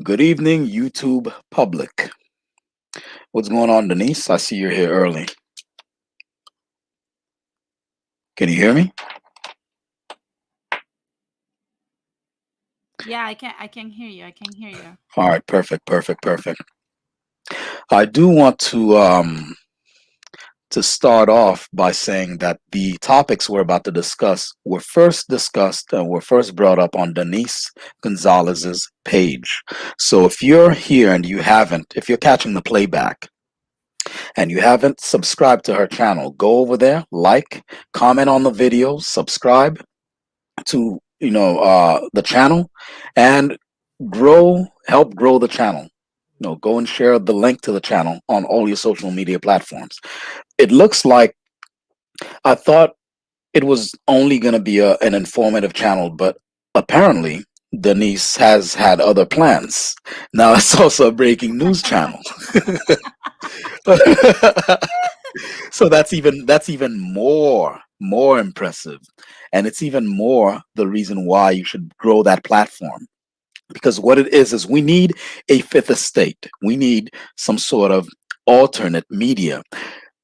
Good evening, YouTube public. What's going on, Denise? I see you're here early. Can you hear me? Yeah, I can hear you. I can hear you. All right, perfect, perfect, perfect. I do want to start off by saying that the topics we're about to discuss were first discussed and were first brought up on Denise Gonzalez's page. So if you're here and you haven't, if you're catching the playback and you haven't subscribed to her channel, go over there, like, comment on the video, subscribe to the channel and help grow the channel. Go and share the link to the channel on all your social media platforms. It looks like I thought it was only going to be an informative channel, but apparently Denise has had other plans. Now it's also a breaking news channel. So that's even more impressive, and it's even more the reason why you should grow that platform, because what it is we need a fifth estate. We need some sort of alternate media.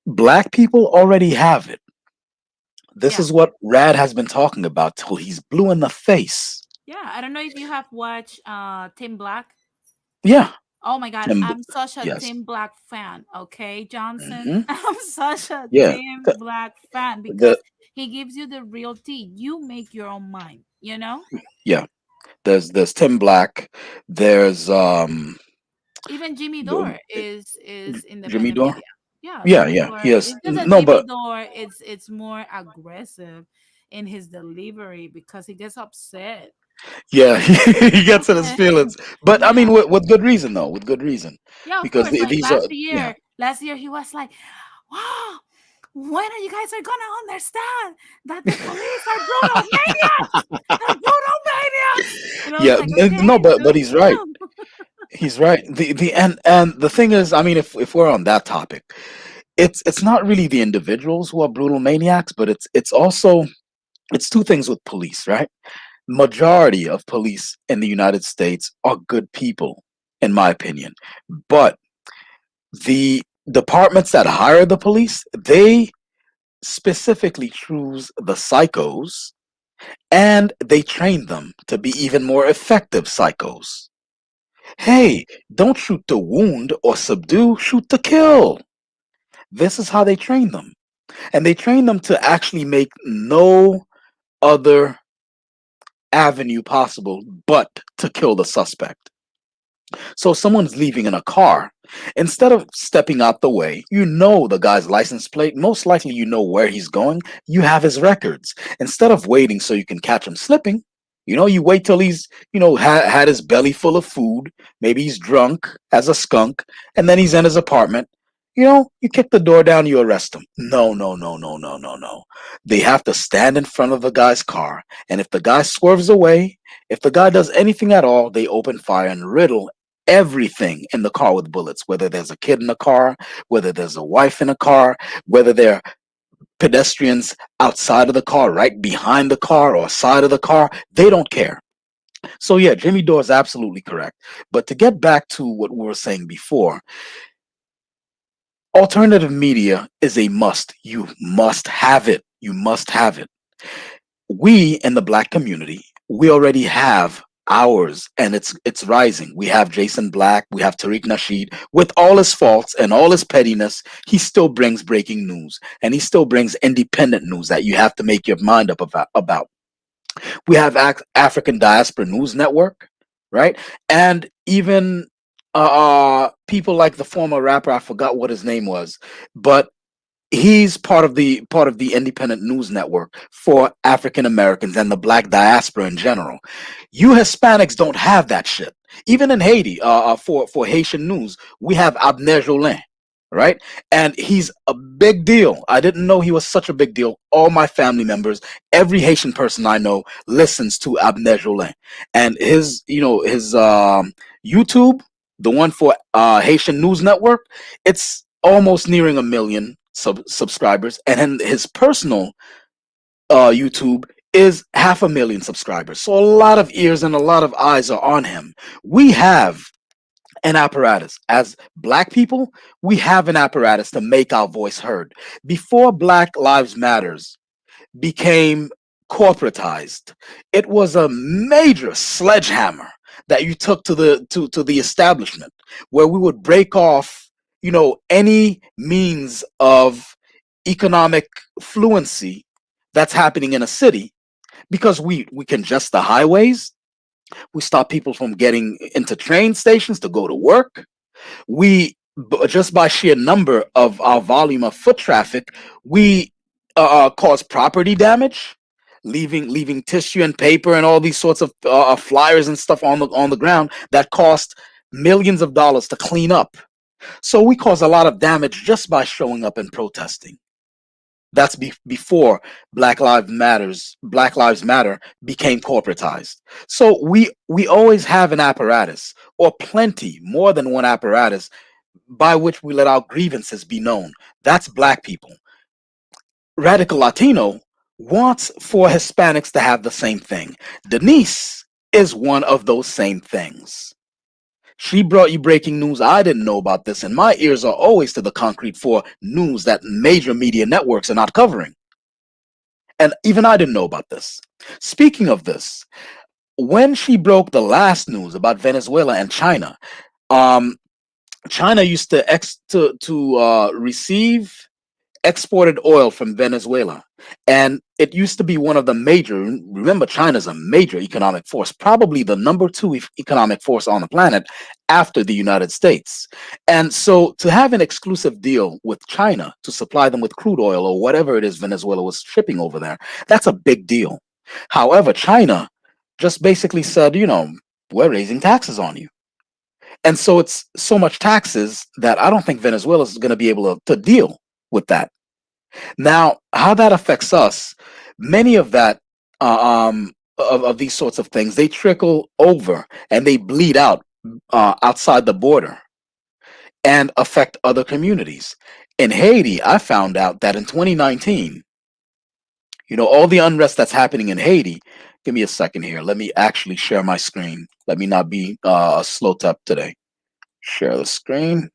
Black people already have it. This Yeah. is what Rad has been talking about till he's blue in the face. Yeah, I don't know if you have watched Tim Black. Yeah. Oh my God, And I'm such a yes. Tim Black fan. Okay, Johnson, Hmm. I'm such a Yeah. Tim The, Black fan the because he gives you the real tea. You make your own mind, you know? yeah. There's Tim Black. There's Even Jimmy the- Dore is Jimmy independent Dore. media. Yeah, Yeah, Jimmy yeah. Dore. He has It's just that no, Jimmy but Dore it's more aggressive in his delivery because he gets upset. yeah, he gets in his feelings. But I Yeah. mean, with good reason though, with good reason, Yeah, of because course. Like these are yeah. last year he was like, "Wow, when are you guys are gonna understand that the police are brutal maniacs? They're brutal maniacs." And I was Yeah, like, "Okay, no, but just he's right. chill." He's right. The and the thing is, I mean, if we're on that topic, it's not really the individuals who are brutal maniacs, but it's also it's two things with police, right? Majority of police in the United States are good people, in my opinion. But the departments that hire the police, they specifically choose the psychos and they train them to be even more effective psychos. Hey, don't shoot to wound or subdue, shoot to kill. This is how they train them. And they train them to actually make no other avenue possible but to kill the suspect. So if someone's leaving in a car, instead of stepping out the way, you know the guy's license plate, most likely you know where he's going, you have his records. Instead of waiting so you can catch him slipping, you wait till he's, had his belly full of food, maybe he's drunk as a skunk, and then he's in his apartment. You kick the door down, you arrest him. No, no, no, no, no, no, no. They have to stand in front of the guy's car, and if the guy swerves away, if the guy does anything at all, they open fire and riddle everything in the car with bullets, whether there's a kid in the car, whether there's a wife in a car, whether there are pedestrians outside of the car, right behind the car, or side of the car. They don't care. So, yeah, Jimmy Dore is absolutely correct. But to get back to what we were saying before, alternative media is a must. You must have it. You must have it. We in the black community, we already have ours, and it's rising. We have Jason Black, we have Tariq Nasheed. With all his faults and all his pettiness, he still brings breaking news, and he still brings independent news that you have to make your mind up about. We have African Diaspora News Network, right? And even people like the former rapper, I forgot what his name was, but he's part of the independent news network for African Americans and the black diaspora in general. You Hispanics don't have that shit. Even in Haiti, for Haitian news, we have Abner Jolin, right? And he's a big deal. I didn't know he was such a big deal. All my family members, every Haitian person I know listens to Abner Jolin, and his YouTube, the one for Haitian News Network, it's almost nearing a million subscribers, and then his personal YouTube, is 500,000 subscribers. So a lot of ears and a lot of eyes are on him. We have an apparatus. As black people, we have an apparatus to make our voice heard. Before Black Lives Matters became corporatized, it was a major sledgehammer that you took to the establishment, where we would break off, any means of economic fluency that's happening in a city, because we congest the highways, we stop people from getting into train stations to go to work. Just by sheer number of our volume of foot traffic, we cause property damage, leaving tissue and paper and all these sorts of flyers and stuff on the ground that cost millions of dollars to clean up. So we cause a lot of damage just by showing up and protesting. That's before Black Lives Matter became corporatized. So we always have an apparatus, or plenty, more than one apparatus, by which we let our grievances be known. That's black people. Radical Latino wants for Hispanics to have the same thing. Denise is one of those same things. She brought you breaking news. I didn't know about this, and my ears are always to the concrete for news that major media networks are not covering. And even I didn't know about this. Speaking of this, when she broke the last news about Venezuela and China, um, China used to receive exported oil from Venezuela. And it used to be one of the major, remember, China's a major economic force, probably the number two economic force on the planet after the United States. And so to have an exclusive deal with China to supply them with crude oil or whatever it is Venezuela was shipping over there, that's a big deal. However, China just basically said, we're raising taxes on you. And so it's so much taxes that I don't think Venezuela is going to be able to deal with that. Now, how that affects us, many of that of these sorts of things, they trickle over and they bleed out outside the border and affect other communities. In Haiti, I found out that in 2019, all the unrest that's happening in Haiti. Give me a second here. Let me actually share my screen. Let me not be a slow tap today. Share the screen.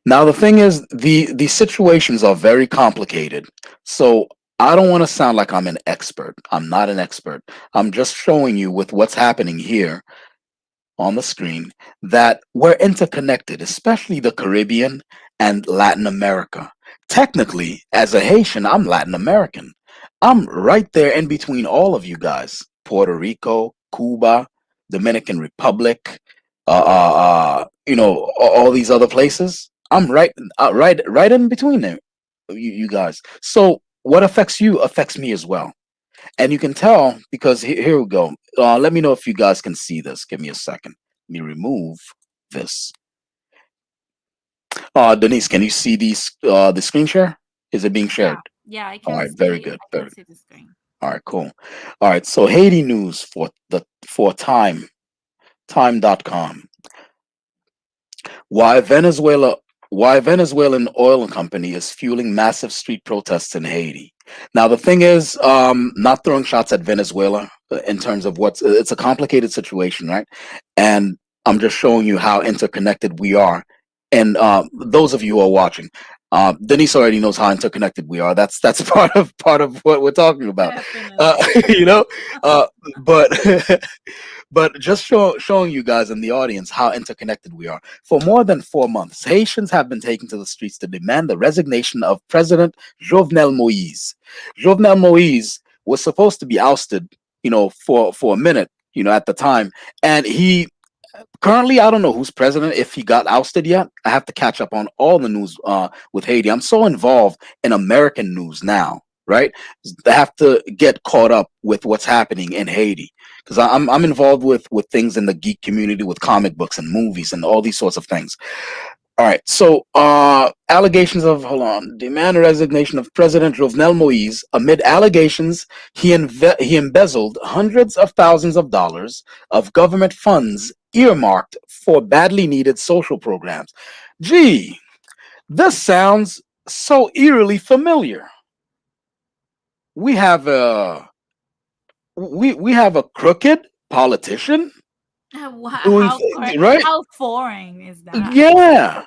Now the thing is, the situations are very complicated. So I don't want to sound like I'm an expert. I'm not an expert. I'm just showing you with what's happening here on the screen that we're interconnected, especially the Caribbean and Latin America. Technically, as a Haitian, I'm Latin American. I'm right there in between all of you guys. Puerto Rico, Cuba, Dominican Republic, all these other places. I'm right in between them, you guys. So what affects you affects me as well, and you can tell because here we go. Let me know if you guys can see this. Give me a second. Let me remove this. Denise, can you see the screen share? Is it being shared? Yeah, yeah, I All can right, very see. good, I very can good. see the screen. All right, cool. All right, so Haiti news for time.com. Why Venezuela why Venezuelan oil company is fueling massive street protests in Haiti. Now the thing is, not throwing shots at Venezuela in terms of it's a complicated situation, right? And I'm just showing you how interconnected we are. And those of you who are watching, Denise already knows how interconnected we are. That's part of what we're talking about. Uh, Definitely. you know, uh, but but just showing you guys in the audience how interconnected we are. For more than 4 months, Haitians have been taken to the streets to demand the resignation of President Jovenel Moise. Jovenel Moise was supposed to be ousted, for a minute, at the time, and he currently, I don't know who's president, if he got ousted yet. I have to catch up on all the news with Haiti. I'm so involved in American news now, right? I have to get caught up with what's happening in Haiti because I'm involved with things in the geek community, with comic books and movies and all these sorts of things. All right, so allegations of hold on demand resignation of President Jovenel Moise amid allegations he embezzled hundreds of thousands of dollars of government funds earmarked for badly needed social programs. Gee, this sounds so eerily familiar. We have a we have a crooked politician doing right. How foreign is that? Yeah.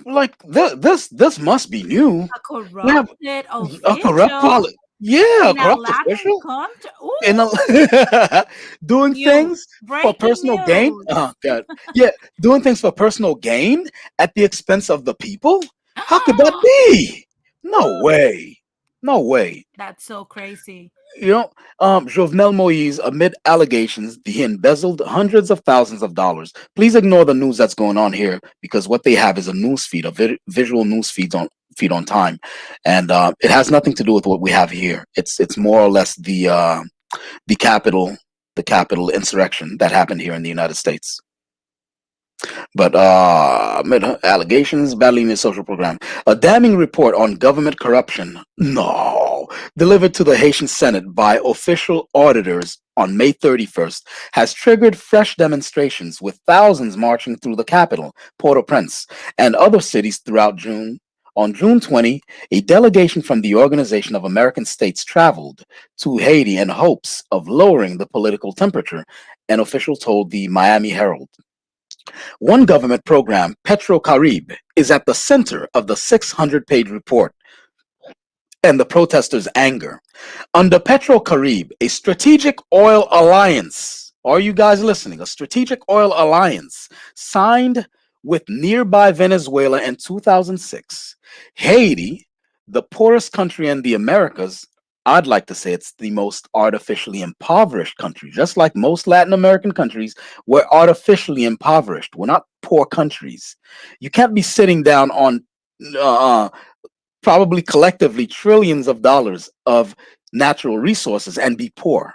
Like this must be new. A We have corrupted a corrupt official yeah, a in a corrupt Latin official country. in Ooh, a doing new things for breaking personal gain. news. Oh God. Yeah, doing things for personal gain at the expense of the people. How could that be? No Ooh, way. No way. that's so crazy. You know, Jovenel Moise, amid allegations, he embezzled hundreds of thousands of dollars. Please ignore the news that's going on here because what they have is a news feed, visual news feed on time, and it has nothing to do with what we have here. It's more or less the capital the capital insurrection that happened here in the United States. But amid allegations battling a social program, a damning report on government corruption, no, delivered to the Haitian Senate by official auditors on May 31st, has triggered fresh demonstrations with thousands marching through the capital, Port-au-Prince, and other cities throughout June. On June 20, a delegation from the Organization of American States traveled to Haiti in hopes of lowering the political temperature, an official told the Miami Herald. One government program, Petro-Carib, is at the center of the 600-page report and the protesters' anger. Under Petro-Carib, a strategic oil alliance, are you guys listening? A strategic oil alliance signed with nearby Venezuela in 2006. Haiti, the poorest country in the Americas, I'd like to say it's the most artificially impoverished country. Just like most Latin American countries, we're artificially impoverished. We're not poor countries. You can't be sitting down on uh, probably collectively trillions of dollars of natural resources and be poor,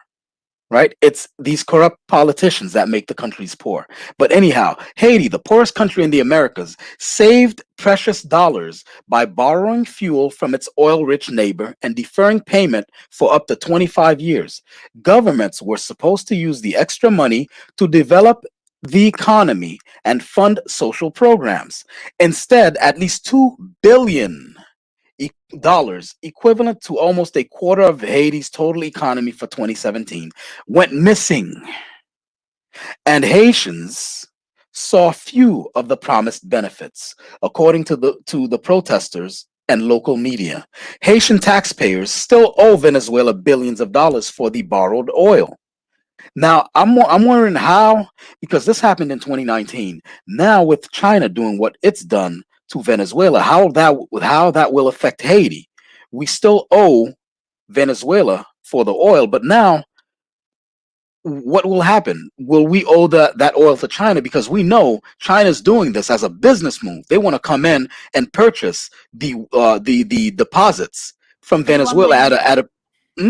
right? It's these corrupt politicians that make the countries poor. But anyhow, Haiti, the poorest country in the Americas, saved precious dollars by borrowing fuel from its oil rich neighbor and deferring payment for up to 25 years. Governments were supposed to use the extra money to develop the economy and fund social programs. Instead, at least 2 billion dollars, equivalent to almost a quarter of Haiti's total economy for 2017, went missing, and Haitians saw few of the promised benefits, according to the protesters and local media. Haitian taxpayers still owe Venezuela billions of dollars for the borrowed oil. Now, I'm wondering how, because this happened in 2019. Now, with China doing what it's done to Venezuela, how that will affect Haiti. We still owe Venezuela for the oil, but now what will happen? Will we owe that oil to China? Because we know China's doing this as a business move. They want to come in and purchase the deposits from Do you want my Venezuela at a.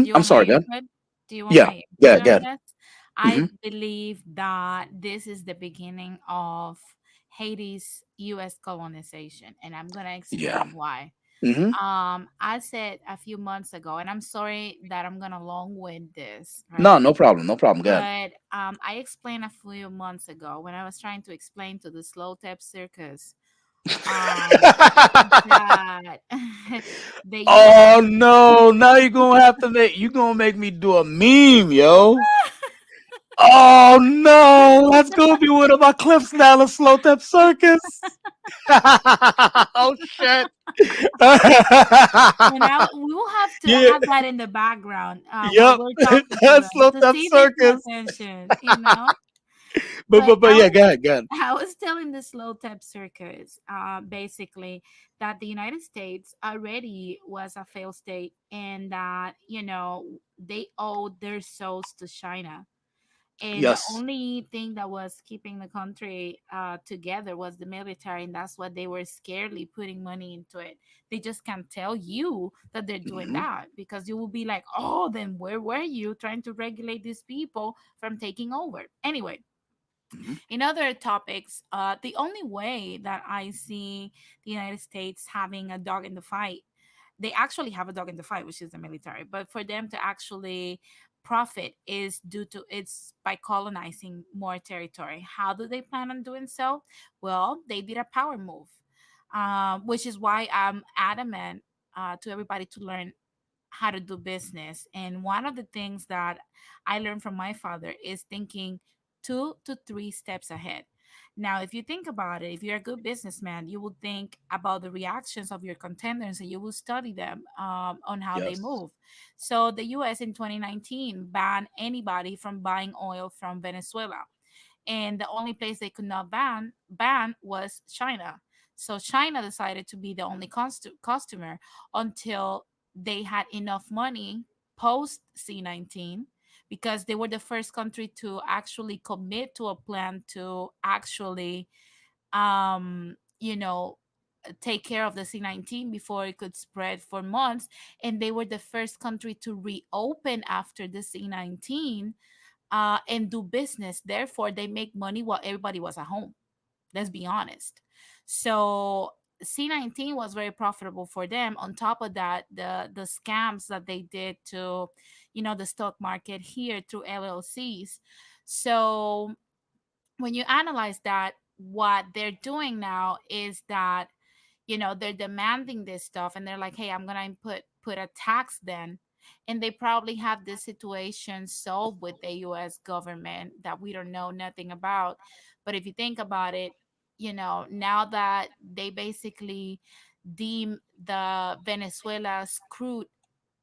Do you I'm want my sorry, God. input? Do you want Yeah, my yeah, input on good. this? Hmm. I believe that this is the beginning of Haiti's U.S. colonization, and I'm gonna Yeah. explain why. Hmm. I said a few months ago, and I'm sorry that I'm gonna long with this, No, right? no problem. No problem. Good. But I explained a few months ago when I was trying to explain to the slow tap circus um, that the Oh U.S. no! Now you gonna make me do a meme, yo. Oh no! That's gonna be one of my clips now. The slow tap circus. Oh shit! And now we will have to Yeah. have that in the background while Yep. we're talking to That's them slow to tap see if they pay circus. attention, you know. But But but but yeah, go ahead, go ahead. I was telling the slow tap circus, basically that the United States already was a failed state, and that they owed their souls to China, and the Yes. only thing that was keeping the country together was the military, and that's what they were scarcely putting money into it. They just can't tell you that they're doing Hmm. that because you will be like, oh, then where were you trying to regulate these people from taking over? Anyway, Hmm. in other topics, the only way that I see the United States having a dog in the fight, they actually have a dog in the fight, which is the military. But for them to actually profit is due to it's by colonizing more territory. How do they plan on doing so? Well, they did a power move. which is why I'm adamant to everybody to learn how to do business. And one of the things that I learned from my father is thinking 2 to 3 steps ahead. Now, if you think about it, if you're a good businessman, you will think about the reactions of your contenders and you will study them on how they Yes. move. So, the US in 2019 banned anybody from buying oil from Venezuela, and the only place they could not ban was China. So China decided to be the only customer until they had enough money post C-19, because they were the first country to actually commit to a plan to actually you know take care of the C-19 before it could spread for months, and they were the first country to reopen after the C-19 and do business. Therefore, they make money while everybody was at home. Let's be honest. So C-19 was very profitable for them. On top of that, the scams that they did to, the stock market here through LLCs. So when you analyze that, what they're doing now is that they're demanding this stuff, and they're like, hey, I'm gonna put a tax then, and they probably have this situation solved with the US government that we don't know nothing about. But if you think about it, now that they basically deem the Venezuela's crude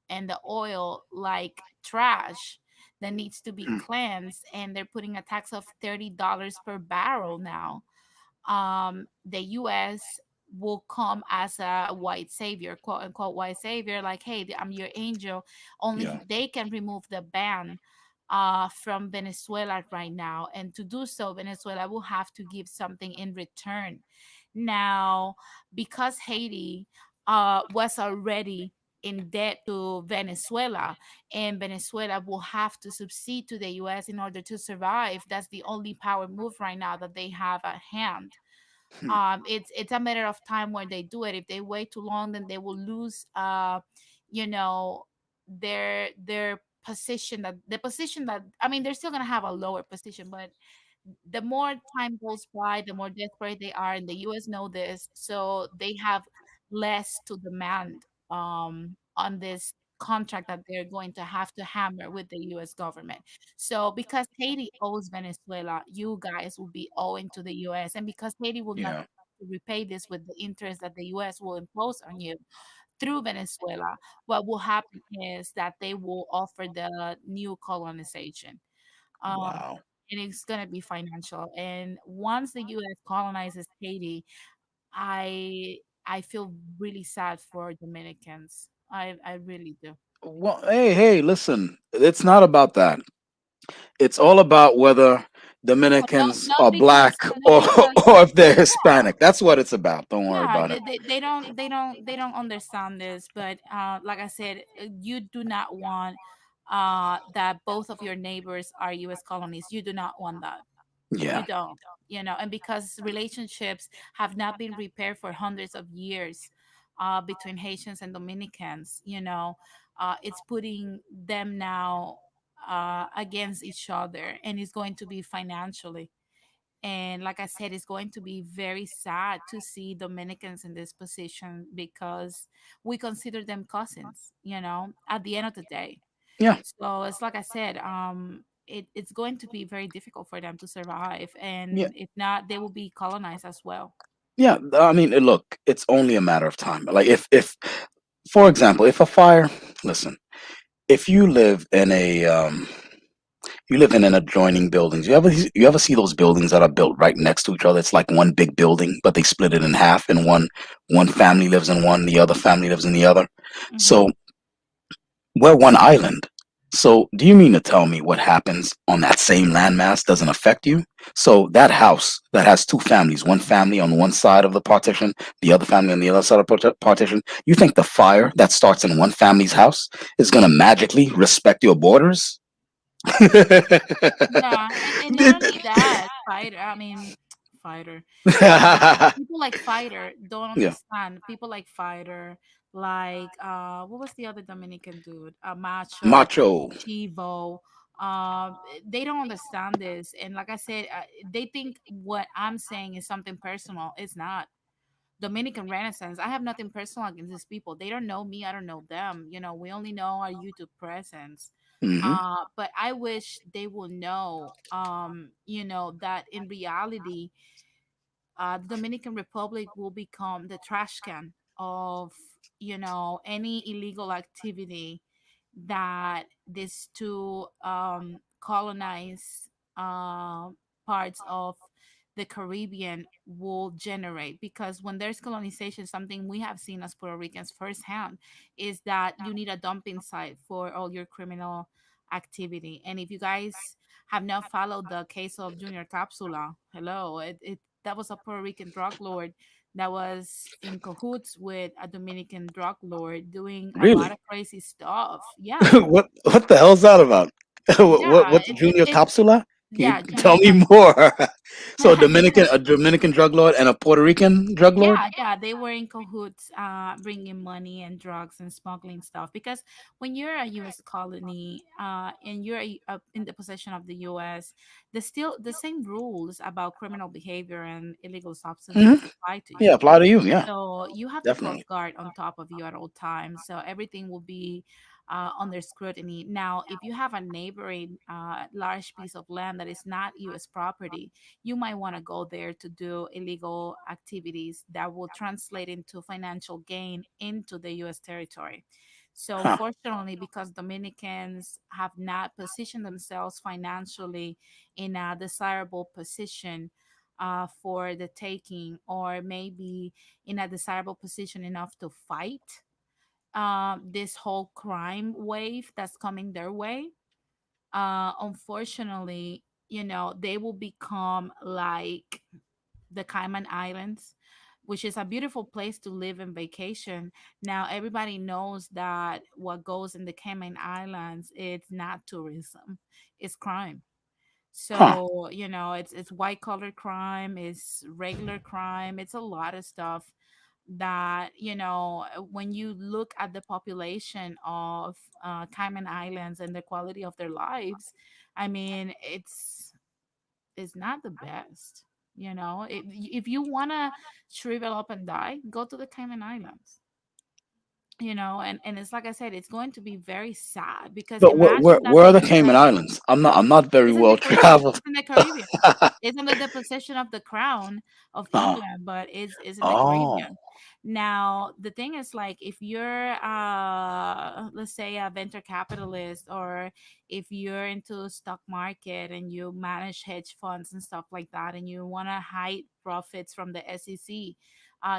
and the oil like trash that needs to be Hmm. cleansed, and they're putting a tax of $30 per barrel now, the US will come as a white savior, quote unquote white savior, like, hey, I'm your angel. Yeah. Only they can remove the ban from Venezuela right now. And to do so, Venezuela will have to give something in return. Now, because Haiti was already in debt to Venezuela, and Venezuela will have to succeed to the US in order to survive. That's the only power move right now that they have at hand. Hmm. It's a matter of time where they do it. If they wait too long, then they will lose you know their position, that the position that, I mean, they're still going to have a lower position, but the more time goes by, the more desperate they are, and the US know this, so they have less to demand on this contract that they're going to have to hammer with the US government. So because Haiti owes Venezuela, you guys will be owing to the US, and because Haiti will not Yeah. to repay this with the interest that the US will impose on you through Venezuela, what will happen is that they will offer the new colonization. Um, Wow. and it's going to be financial. And once the US colonizes Haiti, I feel really sad for Dominicans. I really do. Well, hey, listen. It's not about that. It's all about whether Oh, no, Dominicans are nobody can black stand it or because or if they're yeah, Hispanic. That's what it's about. Don't worry yeah, about it. they don't understand this. But like I said, you do not want that both of your neighbors are US colonies. You do not want that. You Yeah. don't, and because relationships have not been repaired for hundreds of years between Haitians and Dominicans, it's putting them now against each other, and it's going to be financially. And like I said, it's going to be very sad to see Dominicans in this position, because we consider them cousins, at the end of the day. Yeah. So it's like I said, it's going to be very difficult for them to survive, Yeah. and if not, they will be colonized as well. Yeah. I mean, look, it's only a matter of time. Like if for example, if a fire, listen, if you live in an adjoining buildings. You ever see those buildings that are built right next to each other? It's like one big building, but they split it in half, and one family lives in one, the other family lives in the other. Hmm. So we're one island. So do you mean to tell me what happens on that same landmass doesn't affect you? So that house that has two families, one family on one side of the partition, the other family on the other side of the partition, you think the fire that starts in one family's house is going to magically respect your borders? Yeah, and not only that, fighter. I mean, fighter. People like Fighter don't Yeah. understand. People like Fighter, like what was the other Dominican dude? Macho, Macho. Chivo. They don't understand this, and like I said, they think what I'm saying is something personal. It's not. Dominican Renaissance. I have nothing personal against these people. They don't know me. I don't know them. We only know our YouTube presence. Hmm. But I wish they will know, that in reality, the Dominican Republic will become the trash can of any illegal activity that these two colonized uh, parts of the Caribbean will generate. Because when there's colonization, something we have seen as Puerto Ricans firsthand is that you need a dumping site for all your criminal activity. And if you guys have not followed the case of Junior Capsula, hello, that was a Puerto Rican drug lord that was in cahoots with a Dominican drug lord doing a lot Really? of crazy stuff. Yeah, What the hell's that about? yeah, What's Junior Capsula? Can yeah, you Junior tell me Capsula. more? So a Dominican drug lord and a Puerto Rican drug lord? Yeah, they were in cahoots, bringing money and drugs and smuggling stuff. Because when you're a U.S. colony, and you're in the possession of the U.S., there's still the same rules about criminal behavior and illegal Hmm. substances apply to Yeah, you. apply to you. Yeah, So you have the definitely. Coast Guard on top of you at all times. So everything will be under scrutiny. Now, if you have a neighboring large piece of land that is not U.S. property, you might want to go there to do illegal activities that will translate into financial gain into the U.S. territory. So, Huh. fortunately, because Dominicans have not positioned themselves financially in a desirable position for the taking, or maybe in a desirable position enough to fight this whole crime wave that's coming their way, unfortunately, they will become like the Cayman Islands, which is a beautiful place to live and vacation. Now, everybody knows that what goes in the Cayman Islands, it's not tourism, it's crime. Huh. So, it's white collar crime, it's regular crime, it's a lot of stuff that, when you look at the population of Cayman Islands and the quality of their lives, I mean, it's not the best. If you want to shrivel up and die, go to the Cayman Islands. And it's like I said, it's going to be very sad, because But imagine that where are the the next Cayman decade. Islands? I'm not very It's in the well Caribbean. traveled. It's in the Caribbean. It's under the possession of the crown of Uh-huh. England, but it's in the Oh, Caribbean. Now, the thing is, like, if you're let's say a venture capitalist, or if you're into stock market and you manage hedge funds and stuff like that, and you want to hide profits from the SEC,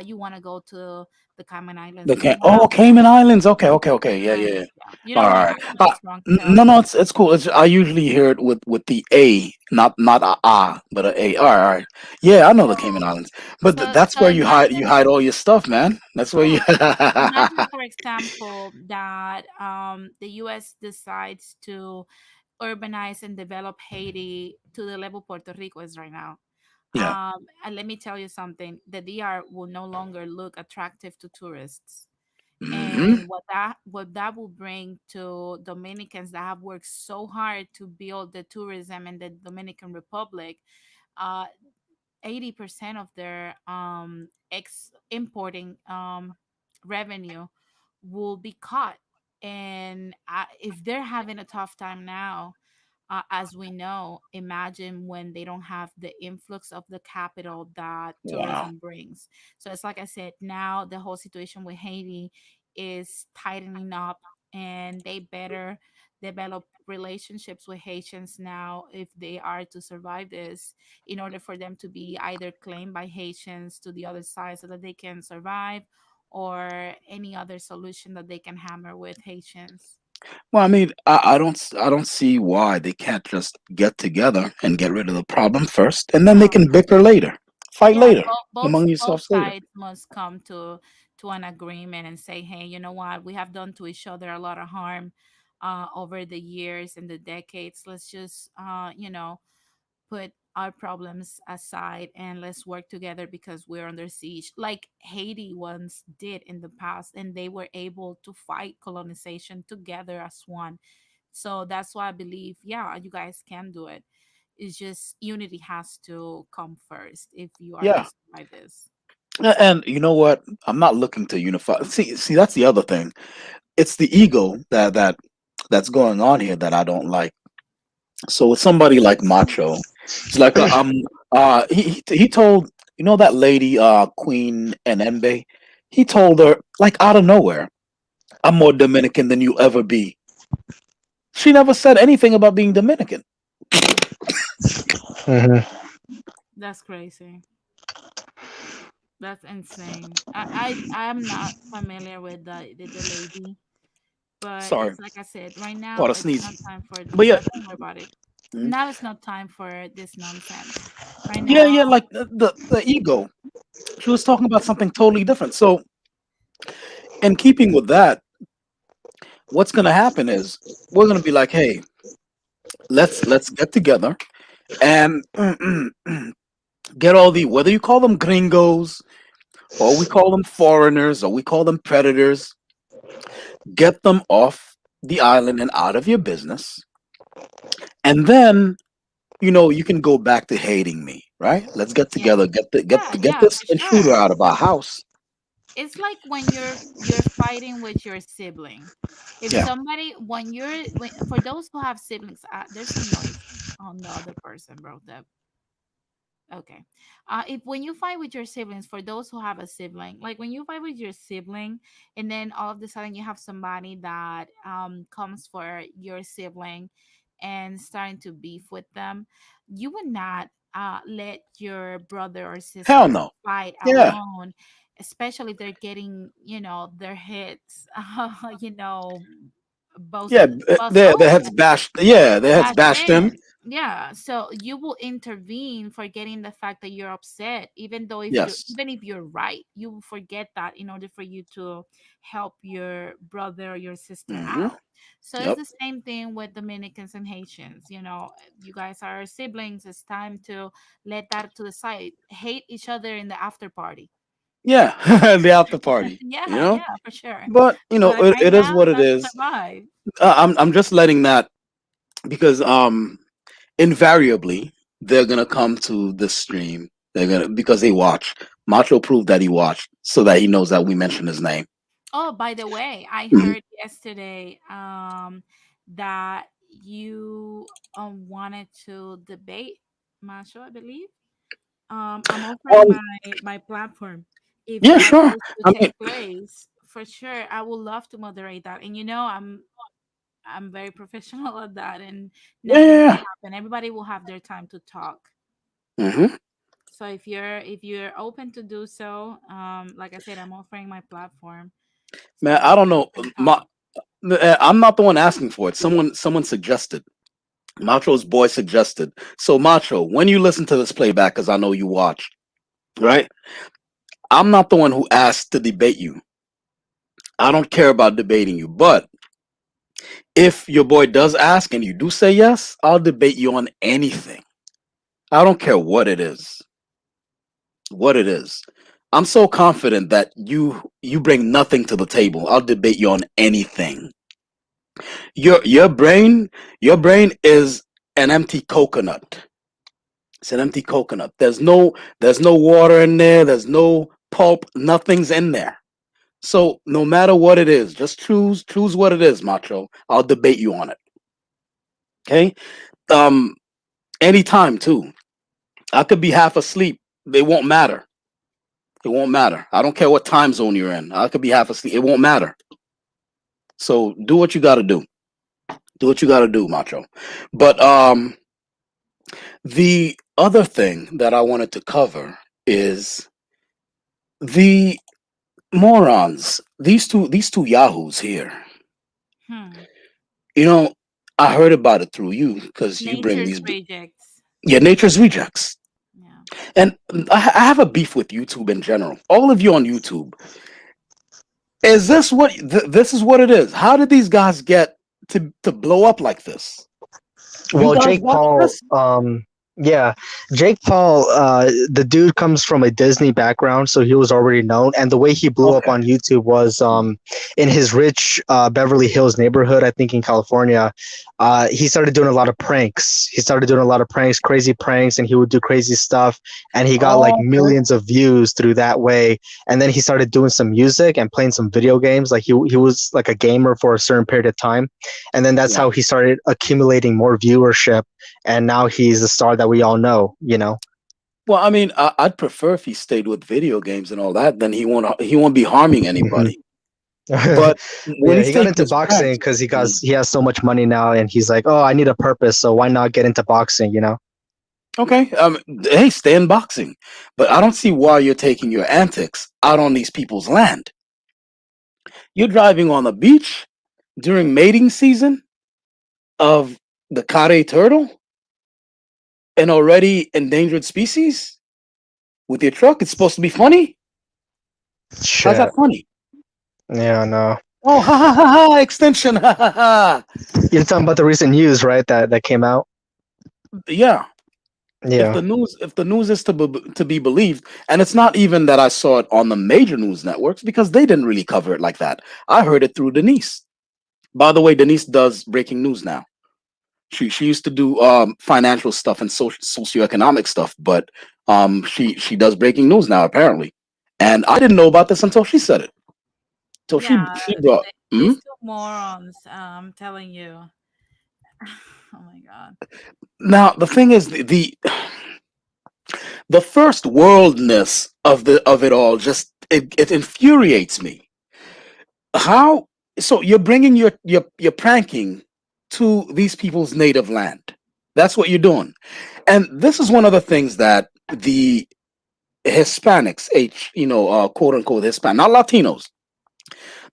you want to go to the Cayman Islands. You don't have Cayman Islands. Okay, okay, okay. Yeah, Cayman yeah, yeah. Islands, yeah. You All don't want to right. act like a strong tail. No, no, it's cool. I usually hear it with the A, not a but a A. All right, all right. Yeah, I know the Cayman Islands, but that's So where you imagine, hide all your stuff, man. That's where you. yeah, imagine, for example, that the U.S. decides to urbanize and develop Haiti to the level Puerto Rico is right now. Yeah. And let me tell you something: the DR will no longer look attractive to tourists. Hmm. And what that will bring to Dominicans that have worked so hard to build the tourism in the Dominican Republic, uh, 80% of their ex importing revenue will be cut. And if they're having a tough time now, as we know, imagine when they don't have the influx of the capital that Wow. tourism brings. So it's like I said, now the whole situation with Haiti is tightening up, and they better develop relationships with Haitians now if they are to survive this, in order for them to be either claimed by Haitians to the other side so that they can survive, or any other solution that they can hammer with Haitians. Well, I mean, I don't see why they can't just get together and get rid of the problem first, and then they No, can bicker later, fight yeah, later both among both yourselves later. sides must come to an agreement and say, hey, you know what, we have done to each other a lot of harm over the years and the decades. Let's just put our problems aside, and let's work together, because we're under siege, like Haiti once did in the past, and they were able to fight colonization together as one. So that's why I believe, yeah, you guys can do it. It's just unity has to come first if you are to Yeah. survive this. And you know what? I'm not looking to unify. See, that's the other thing. It's the ego that's going on here that I don't like. So with somebody like Macho, it's like he told, you know, that lady Queen Enembe, he told her like out of nowhere, I'm more Dominican than you ever be. She never said anything about being Dominican. Hmm. That's crazy. That's insane. I'm not familiar with the lady, but Sorry, it's like I said, right now got a it's sneeze. not time for But yeah, don't worry about it. mm, Now it's not time for this nonsense. Right yeah, now, yeah, like the ego. She was talking about something totally different. So in keeping with that, what's gonna happen is we're gonna be like, hey, let's get together and get all the, whether you call them gringos or we call them foreigners or we call them predators, get them off the island and out of your business, and then you can go back to hating me, right? Let's get yeah, together, yeah, get yeah, this for intruder sure. out of our house. It's like when you're fighting with your sibling. If Yeah. somebody for those who have siblings, there's a noise on the other person, bro. Okay. If when you fight with your siblings, for those who have a sibling, like when you fight with your sibling, and then all of a sudden you have somebody that comes for your sibling and starting to beef with them, you would not let your brother or Hell sister no. fight Yeah. alone, especially if they're getting, their heads, you know, Yeah. both Their heads bashed. Yeah, their heads that's bashed in. it. Yeah. So you will intervene, forgetting the fact that you're upset, even though Yes. even if you're right, you will forget that in order for you to help your brother or your sister Hmm. out. So it's Yep. the same thing with Dominicans and Haitians. You guys are siblings. It's time to let that to the side. Hate each other in the after party. Yeah. The after party. You Yeah, know. yeah, for sure. But But right it is now, what it let's is. survive. I'm just letting that because invariably they're gonna come to this stream. They're gonna, because they watch. Macho proved that he watched, so that he knows that we mentioned his name. Oh, by the way, I Mhm. heard yesterday that you wanted to debate Macho, I believe. I'm offering Um, my platform. If yeah, that sure. is to I take mean, place, for sure, I would love to moderate that. And I'm very professional at that, and yeah, nothing will yeah, happen. Everybody will have their time to talk. yeah. Hmm. So if you're open to do so, like I said, I'm offering my platform so Man, that I you don't guys know. can talk. I'm not the one asking for it. Someone suggested. Macho's boy suggested. So Macho, when you listen to this playback, because I know you watch, right? I'm not the one who asked to debate you. I don't care about debating you. But if your boy does ask and you do say yes, I'll debate you on anything. I don't care what it is. What it is. I'm so confident that you bring nothing to the table. I'll debate you on anything. Your brain is an empty coconut. It's an empty coconut. There's no water in there. There's no pulp. Nothing's in there. So no matter what it is, just choose what it is, Macho. I'll debate you on it. Okay. Um. Anytime too. I could be half asleep. It won't matter. It won't matter. I don't care what time zone you're in. I could be half asleep. It won't matter. So do what you got to do. Do what you got to do, Macho. But the other thing that I wanted to cover is the morons. These two yahoos here. Hmm. You know, I heard about it through you because you bring Nature's these. rejects. Yeah, nature's rejects. Yeah. And I have a beef with YouTube in general. All of you on YouTube. Is this what this is what it is? How did these guys get to blow up like this? You Well, guys Jake watch Paul, this? Yeah, Jake Paul, the dude comes from a Disney background, so he was already known. And the way he blew up Okay. on YouTube was in his rich Beverly Hills neighborhood, I think in California. He started doing a lot of pranks. He started doing a lot of pranks, crazy pranks, and he would do crazy stuff. And he got like Oh, okay. millions of views through that way. And then he started doing some music and playing some video games. Like he was like a gamer for a certain period of time. And then that's Yeah. how he started accumulating more viewership, and now he's the star that we all know. You know. Well, I mean, I'd prefer if he stayed with video games and all that. Then he won't be harming Hmm. anybody. But when Yeah, he's he got taking into his boxing pranks, because mm, he has so much money now, and he's like, oh, I need a purpose, so why not get into boxing? You know. okay, hey, stay in boxing. But I don't see why you're taking your antics out on these people's land. You're driving on the beach during mating season of the carey turtle, an already endangered species, with your truck. It's supposed to be funny. How's that Shit. funny? Yeah, no. Oh, ha ha ha ha! Extension, ha ha ha! You're talking about the recent news, right? That came out. Yeah. Yeah. If the news is to be believed, and it's not even that I saw it on the major news networks because they didn't really cover it like that. I heard it through Denise. By the way, Denise does breaking news now. She used to do financial stuff and socioeconomic stuff, but she does breaking news now apparently. And I didn't know about this until she said it. So Yeah, she brought. these Mhm. two morons, I'm telling you. Oh my god. Now the thing is the first worldness of it all just it infuriates me. How so you're bringing your pranking to these people's native land. That's what you're doing. And this is one of the things that the Hispanics, quote unquote Hispanic, not Latinos,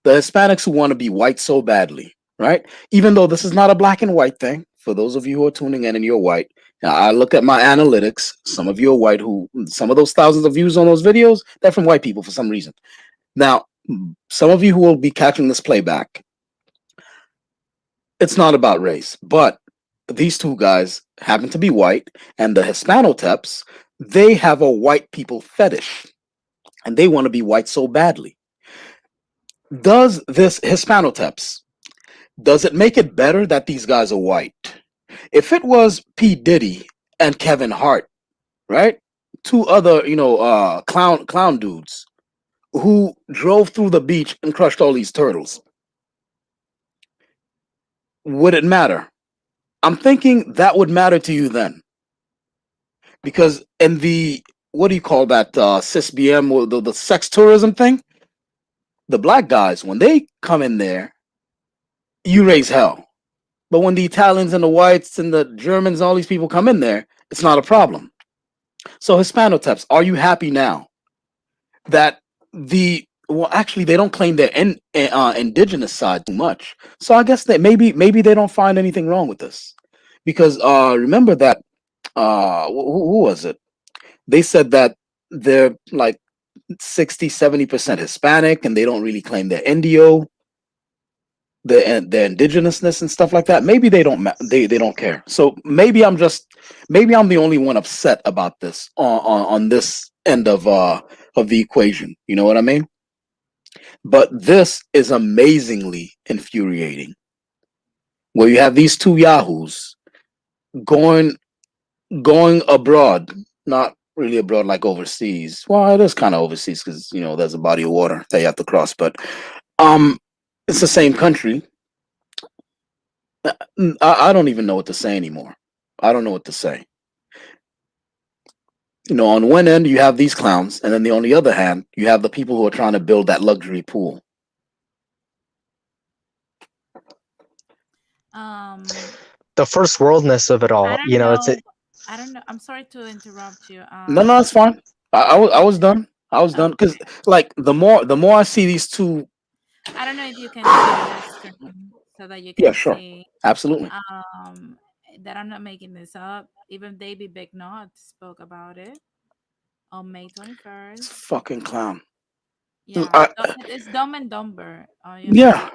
the Hispanics who want to be white so badly, right? Even though this is not a black and white thing, for those of you who are tuning in and you're white, now I look at my analytics. Some of you are white who, some of those thousands of views on those videos, they're from white people for some reason. Now, some of you who will be catching this playback, it's not about race, but these two guys happen to be white, and the Hispanoteps, they have a white people fetish, and they want to be white so badly. Does this Hispanoteps, does it make it better that these guys are white? If it was P. Diddy and Kevin Hart, right? Two other, clown dudes who drove through the beach and crushed all these turtles, would it matter? I'm thinking that would matter to you then, because in the what do you call that cisbm or the sex tourism thing, the black guys when they come in there, you raise hell. But when the Italians and the whites and the Germans and all these people come in there, it's not a problem. So Hispanoteps, are you happy now that well, actually they don't claim their indigenous side too much. So I guess that maybe they don't find anything wrong with this, because remember that who was it? They said that they're like 60-70% Hispanic, and they don't really claim their Indio, their indigenousness and stuff like that. Maybe they don't they don't care. So maybe I'm the only one upset about this on this end of the equation. You know what I mean? But this is amazingly infuriating. Where you have these two yahoos going going abroad, not really abroad like overseas. Well, it is kind of overseas because there's a body of water that you have to cross, but um, it's the same country. I don't even know what to say anymore. I don't know what to say. On one end you have these clowns, and then on the other hand you have the people who are trying to build that luxury pool. Um The first worldness of it I all. don't You know, it's know. it. I don't know. I'm sorry to interrupt you. No, no, it's fine. I was done. I was done because Okay. like the more I see these two. I don't know if you can share the screen so that you Yeah, can sure, see absolutely. um that I'm not making this up. Even David Big Not spoke about it on May It's 21st. fucking clown. Yeah, I, it's Dumb and Dumber. yeah,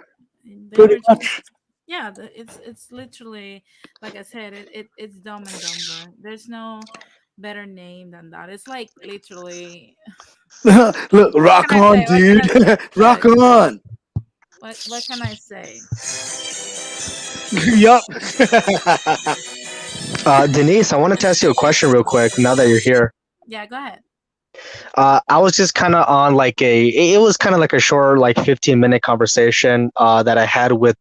The pretty original. much. Yeah, it's literally like I said, it's Dumb and Dumber. There's no better name than that. It's like literally Look, what can rock I on, say? What can dude. I say? Rock Look, on. what can I say? Yup. Denise, I wanted to ask you a question real quick. Now that you're here, Yeah, go ahead. I was just kind of on like it was kind of like a short, like 15-minute conversation that I had with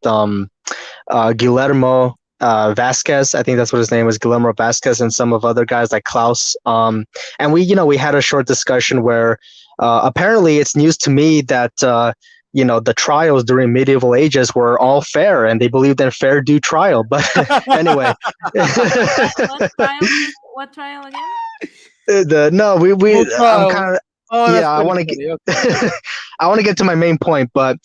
Guillermo Vasquez. I think that's what his name was, Guillermo Vasquez, and some of other guys like Klaus. And we had a short discussion where apparently it's news to me that the trials during medieval ages were all fair, and they believed in fair due trial. But anyway, What trial? What trial again? the no, Full I'm trials. kind of Oh, yeah. that's I pretty want to get funny. Okay. I want to get to my main point, but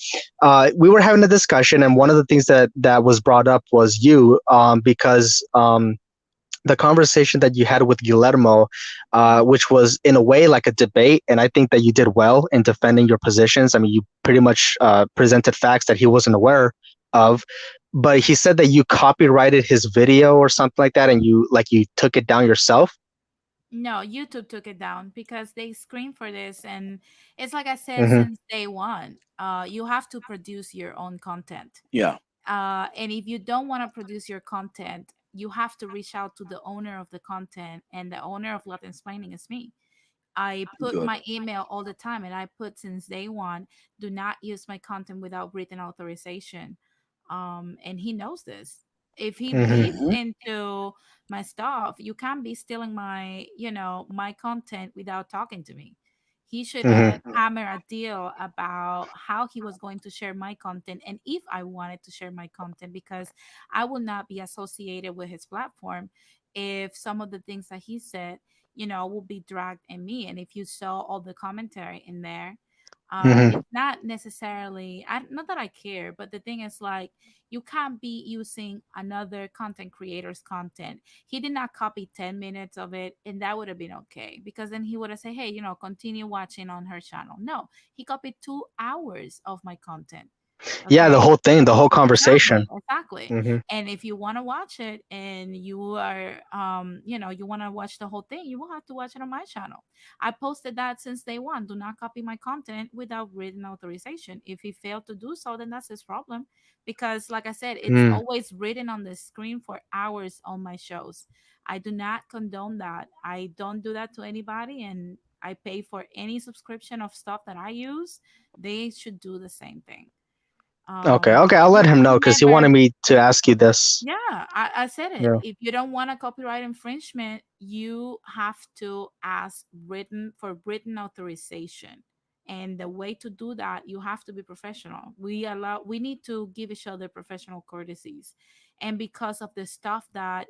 we were having a discussion, and one of the things that was brought up was you, because the conversation that you had with Guillermo, which was in a way like a debate, and I think that you did well in defending your positions. I mean, you pretty much presented facts that he wasn't aware of, but he said that you copyrighted his video or something like that, and you took it down yourself. No, YouTube took it down because they screen for this, and it's like I said Hmm. since day one. You have to produce your own content. Yeah. And if you don't want to produce your content, you have to reach out to the owner of the content, and the owner of Latin Explaining is me. I put Good. my email all the time, and I put since day one, do not use my content without written authorization. And he knows this. If he Hmm. bleeds Hmm. into my stuff, you can't be stealing my content without talking to me. He should Hmm. have hammered a deal about how he was going to share my content and if I wanted to share my content, because I will not be associated with his platform if some of the things that he said will be dragged in me. And if you saw all the commentary in there, Hmm. it's not necessarily, not that I care, but the thing is like, you can't be using another content creator's content. He did not copy 10 minutes of it, and that would have been okay, because then he would have said, hey, continue watching on her channel. No, he copied 2 hours of my content. Yeah, the Okay. whole thing, the whole Exactly, conversation. exactly. Hmm. And if you want to watch it and you are, you want to watch the whole thing, you will have to watch it on my channel. I posted that since day one. Do not copy my content without written authorization. If he failed to do so, then that's his problem. Because, like I said, it's Mm. always written on the screen for hours on my shows. I do not condone that. I don't do that to anybody, and I pay for any subscription of stuff that I use. They should do the same thing. Okay, okay, I'll let him know because he wanted Remember, me to ask you this. yeah, I said it. Yeah. If you don't want a copyright infringement, you have to ask written authorization. And the way to do that, you have to be professional. We need to give each other professional courtesies. And because of the stuff that,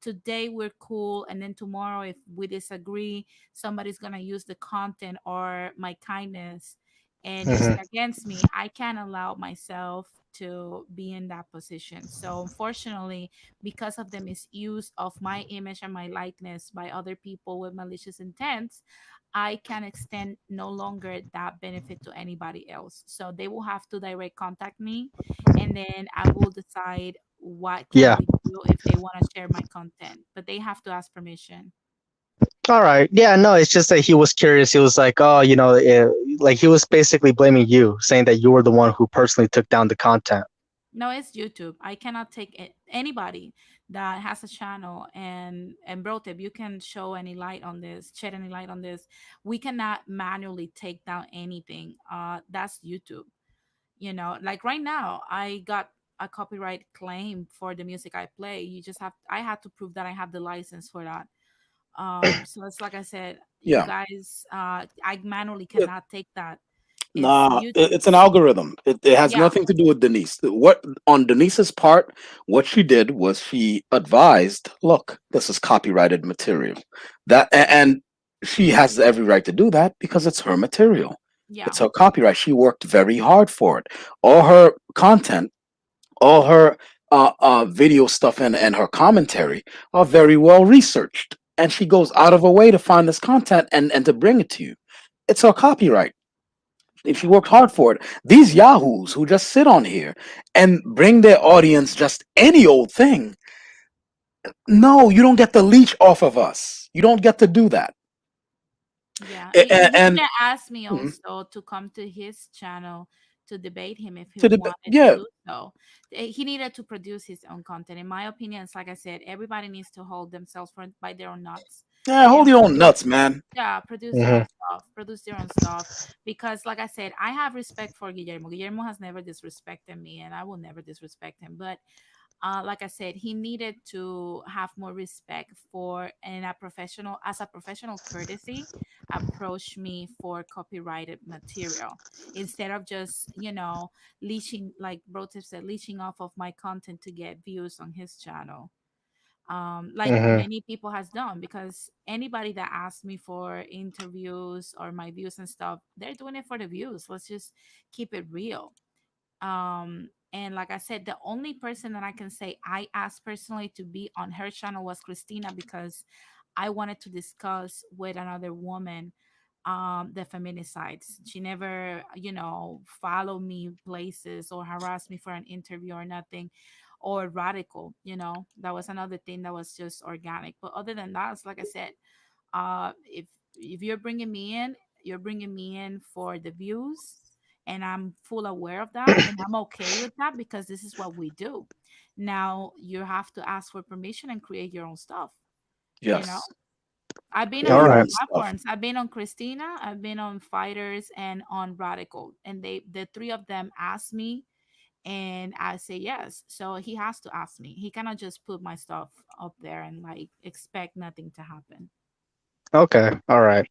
today we're cool, and then tomorrow, if we disagree, somebody's gonna use the content or my kindness and use Hmm. it against me. I can't allow myself to be in that position. So, unfortunately, because of the misuse of my image and my likeness by other people with malicious intents, I can extend no longer that benefit to anybody else. So, they will have to direct contact me, and then I will decide what can Yeah. we do if they want to share my content, but they have to ask permission. All right. Yeah. No, it's just that he was curious. He was like, oh, like he was basically blaming you, saying that you were the one who personally took down the content. No, it's YouTube. I cannot take it. Anybody that has a channel, and bro tip, you can show any light on this, shed any light on this. We cannot manually take down anything. That's YouTube. Like right now, I got a copyright claim for the music I play. I had to prove that I have the license for that. So it's like I said, you Yeah. guys, I manually cannot take that. It's Nah, it's an YouTube's. algorithm. It has Yeah, nothing to do with Denise. What on Denise's part, what she did was she advised, look, this is copyrighted material. And she has every right to do that because it's her material. yeah. It's her copyright. She worked very hard for it. All her content, all her video stuff and her commentary are very well researched. And she goes out of her way to find this content and to bring it to you. It's her copyright. She worked hard for it. These yahoos who just sit on here and bring their audience just any old thing. No, you don't get the leech off of us. You don't get to do that. Yeah, he And even asked me mhm, also to come to his channel to debate him if he to the wanted to yeah, do so. He needed to produce his own content. In my opinion, it's like I said, everybody needs to hold themselves by their own nuts yeah, and hold your own produce, nuts, man. yeah, produce their Hmm. own stuff, produce their own stuff. Because, like I said, I have respect for Guillermo. Guillermo has never disrespected me, and I will never disrespect him. But like I said, he needed to have more respect for and a professional, as a professional courtesy, approach me for copyrighted material instead of just, leeching, like Brotip said, leeching off of my content to get views on his channel. Like Hmm. many people has done, because anybody that asks me for interviews or my views and stuff, they're doing it for the views. Let's just keep it real. And like I said, the only person that I can say I asked personally to be on her channel was Christina, because I wanted to discuss with another woman the feminicides. She never, followed me places or harassed me for an interview or nothing, or radical, that was another thing that was just organic. But other than that, it's like I said, if you're bringing me in, you're bringing me in for the views, and I'm full aware of that, and I'm okay with that, because this is what we do. Now you have to ask for permission and create your own stuff. you know Yes, I've been on create All all your the right. own stuff. platforms. I've been on Christina, I've been on Fighters, and on Radical, and the three of them asked me, and I say yes. So he has to ask me. He cannot just put my stuff up there and like expect nothing to happen. Okay. All right.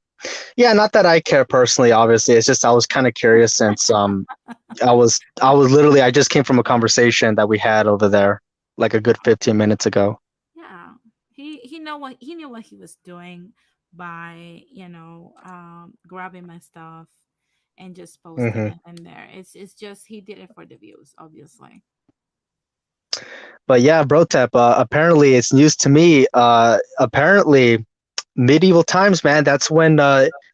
Yeah, not that I care personally, obviously. It's just I was kind of curious since I was literally I just came from a conversation that we had over there like a good 15 minutes ago. Yeah, he knew what he was doing by grabbing my stuff and just posting Hmm. it in there. It's just he did it for the views, obviously. But yeah, Brotep, apparently it's news to me. Apparently medieval times, man, that's when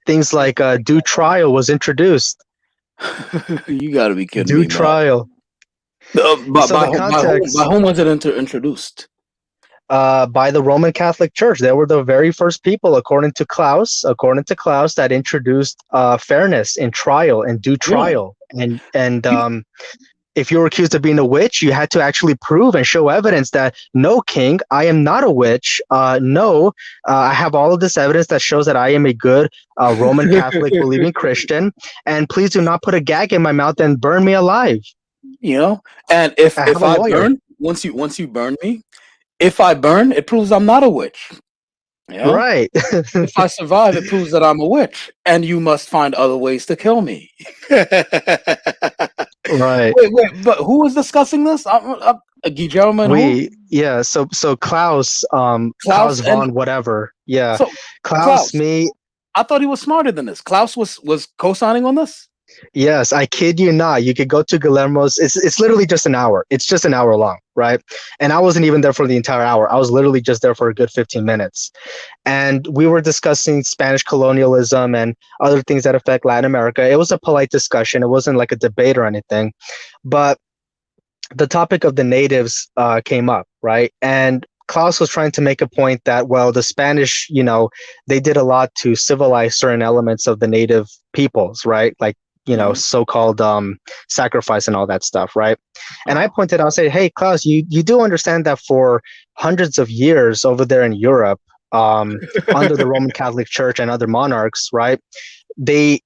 things like due trial was introduced. You got to be kidding Due me, man. trial. So the By context, whom was it introduced? by the Roman Catholic Church. They were the very first people, according to Klaus, that introduced fairness in trial and due Really? trial. And if you were accused of being a witch, you had to actually prove and show evidence that no, king, I am not a witch. No, I have all of this evidence that shows that I am a good Roman Catholic believing Christian. And please do not put a gag in my mouth and burn me alive. You know, and if I have if a I lawyer. burn, once you burn me, if I burn, it proves I'm not a witch. You know, Right. if I survive, it proves that I'm a witch, and you must find other ways to kill me. wait, Right. but who was discussing this? Guillermo and who? Yeah, so Klaus, Klaus Klaus and von whatever. Yeah. so Klaus, Klaus. me. I thought he was smarter than this. Klaus was co-signing on this. Yes, I kid you not. You could go to Guillermo's. It's literally just an hour. It's just an hour long, right? And I wasn't even there for the entire hour. I was literally just there for a good 15 minutes. And we were discussing Spanish colonialism and other things that affect Latin America. It was a polite discussion. It wasn't like a debate or anything. But the topic of the natives came up, right? And Klaus was trying to make a point that, well, the Spanish, they did a lot to civilize certain elements of the native peoples, right? Like, Hmm. so-called sacrifice and all that stuff, right? And I Oh, pointed out, I said, hey, Klaus, you do understand that for hundreds of years over there in Europe, um, under the Roman Catholic Church and other monarchs, right? They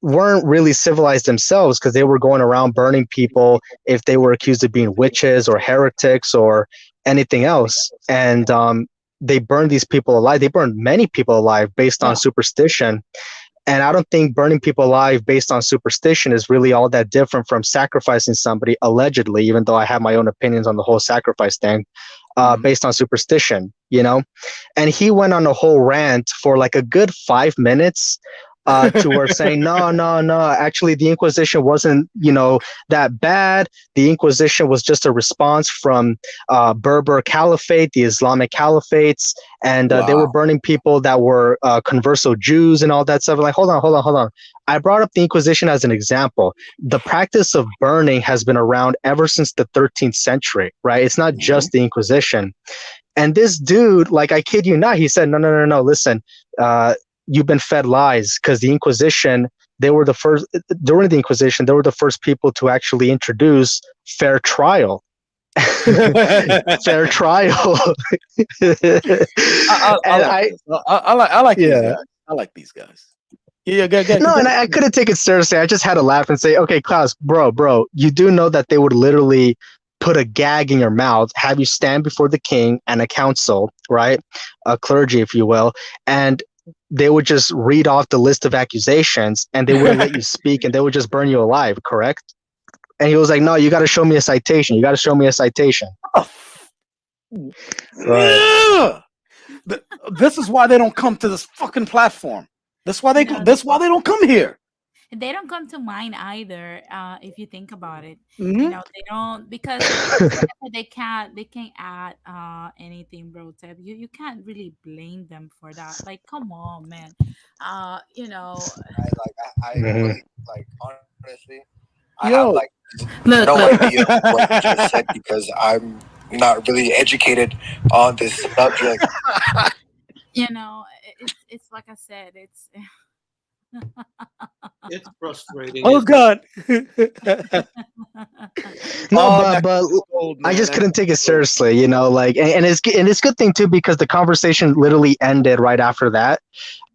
weren't really civilized themselves because they were going around burning people if they were accused of being witches or heretics or anything else. And they burned these people alive. They burned many people alive based on Yeah. superstition. And I don't think burning people alive based on superstition is really all that different from sacrificing somebody allegedly, even though I have my own opinions on the whole sacrifice thing, Hmm. based on superstition, you know? And he went on a whole rant for like a good 5 minutes to where saying no, no, no. Actually, the Inquisition wasn't, that bad. The Inquisition was just a response from Berber Caliphate, the Islamic Caliphates, and they were Wow. burning people that were converso Jews and all that stuff. Like, hold on, hold on, hold on. I brought up the Inquisition as an example. The practice of burning has been around ever since the 13th century, right? It's not Mhm. just the Inquisition. And this dude, like, I kid you not, he said, no, no, no, no, listen, you've been fed lies, because the Inquisition, they were the first, during the Inquisition, they were the first people to actually introduce fair trial. Fair trial. And I like I, this. I like these yeah. guys. I like these guys. Yeah, go, No, and continue. I couldn't take it seriously. I just had to laugh and say, okay, Klaus, bro, you do know that they would literally put a gag in your mouth, have you stand before the king and a council, right? A clergy, if you will, and they would just read off the list of accusations and they wouldn't let you speak and they would just burn you alive, correct? And he was like, no, you got to show me a citation. You got to show me a citation. Oh, Right. yeah. This is why they don't come to this fucking platform. That's why they. No, That's why they don't come here. they don't come to mind either. If you think about it, Hmm. they don't, because it's like I said, they can't add anything, bro. Tab, you can't really blame them for that. Like, come on, man. You know, I Hmm. really like honestly. I have like Yo. no look, look. idea what you just said because I'm not really educated on this subject. It's like I said, it's It's frustrating, Oh isn't it? God. No, Oh, but that's cold, I man. just That's couldn't take it cold. seriously, like, and it's good thing too because the conversation literally ended right after that.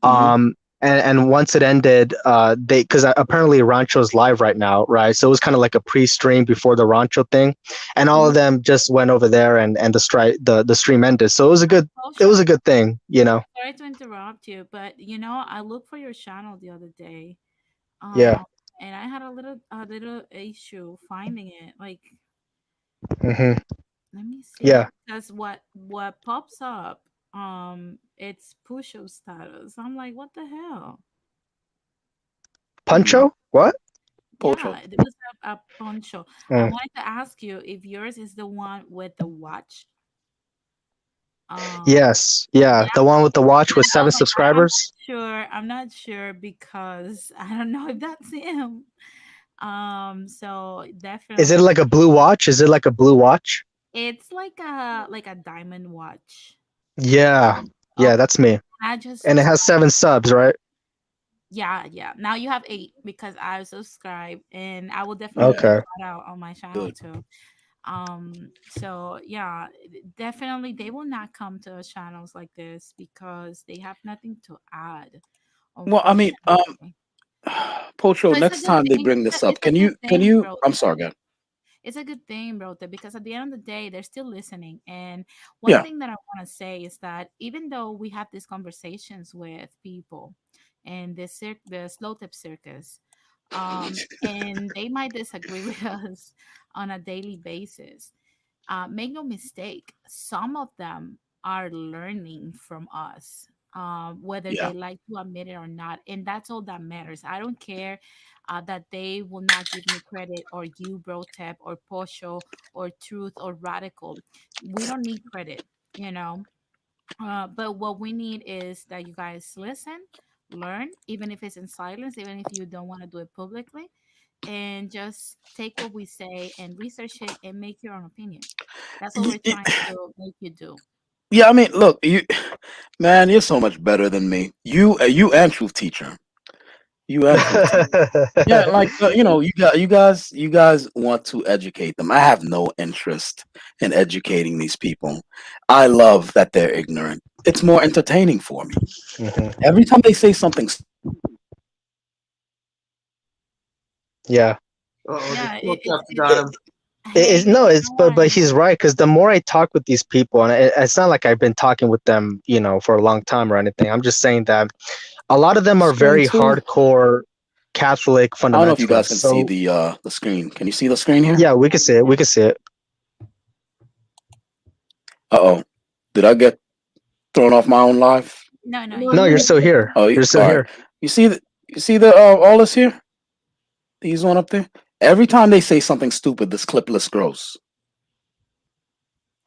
Hmm. And once it ended, they because apparently Rancho's live right now, right? So it was kind of like a pre-stream before the Rancho thing, and all of Mhm. them just went over there, and the stream ended. So it was Social. a good thing. Sorry to interrupt you, but I looked for your channel the other day, Yeah. um, and I had a little issue finding it. Like, Hmm. let me see, Yeah. because what pops up, it's Pusho status. I'm like, what the hell? Hmm. Puncho? What? Pocho. Yeah, there was a poncho. I Mm. wanted to ask you if yours is the one with the watch. Um, Yes. Yeah. yeah, The one with the watch with that's all. seven Like, I'm not subscribers. sure. I'm not sure because I don't know if that's him. So Is it definitely, like a blue watch? Is it like a blue watch? it's like a diamond watch. Yeah. Yeah, Okay, that's me. I just And it has subscribed. 7 subs, right? Yeah, yeah. Now you have 8 because I subscribed, and I will definitely Yeah. give you Okay. a shout out on my channel Good. too. So yeah, definitely they will not come to channels like this because they have nothing to add, Well, I mean, unfortunately. Pocho. So it's a Next good time they thing. bring It's a, this up, it's a good can thing, you? bro. I'm sorry, guys. It's a good thing, bro, because at the end of the day, they're still listening. And one Yeah. thing that I want to say is that even though we have these conversations with people and the slow tip circus, and they might disagree with us on a daily basis, make no mistake, some of them are learning from us, whether Yeah. they like to admit it or not. And that's all that matters. I don't care that they will not give me credit, or you, Bro Tep, or Posho, or Truth, or Radical. We don't need credit, you know. But what we need is that you guys listen, learn, even if it's in silence, even if you don't want to do it publicly, and just take what we say and research it and make your own opinion. That's what we're Y- y- trying to make you do. Yeah. I mean, look, man, you're so much better than me. You and Truth Teacher. You and Truth Teacher. Yeah, like you guys want to educate them. I have no interest in educating these people. I love that they're ignorant. It's more entertaining for me. Hmm. Every time they say something Yeah. Uh-oh, the Yeah, smoke up it's got him. It's hey, no, you it's know but what? he's right because the more I talk with these people, and it's not like I've been talking with them, for a long time or anything. I'm just saying that a lot of them are screen very too. hardcore Catholic I don't know if you guys fundamentalists. can see So the screen. Can you see the screen here? yeah, we can see it. We can see it. Uh oh. Did I get thrown off my own live? No, no, No, No, you you're you good. still here. Oh, You're still all right. here. You see, You see the all this here? These one up there. Every time they say something stupid, this clip list grows.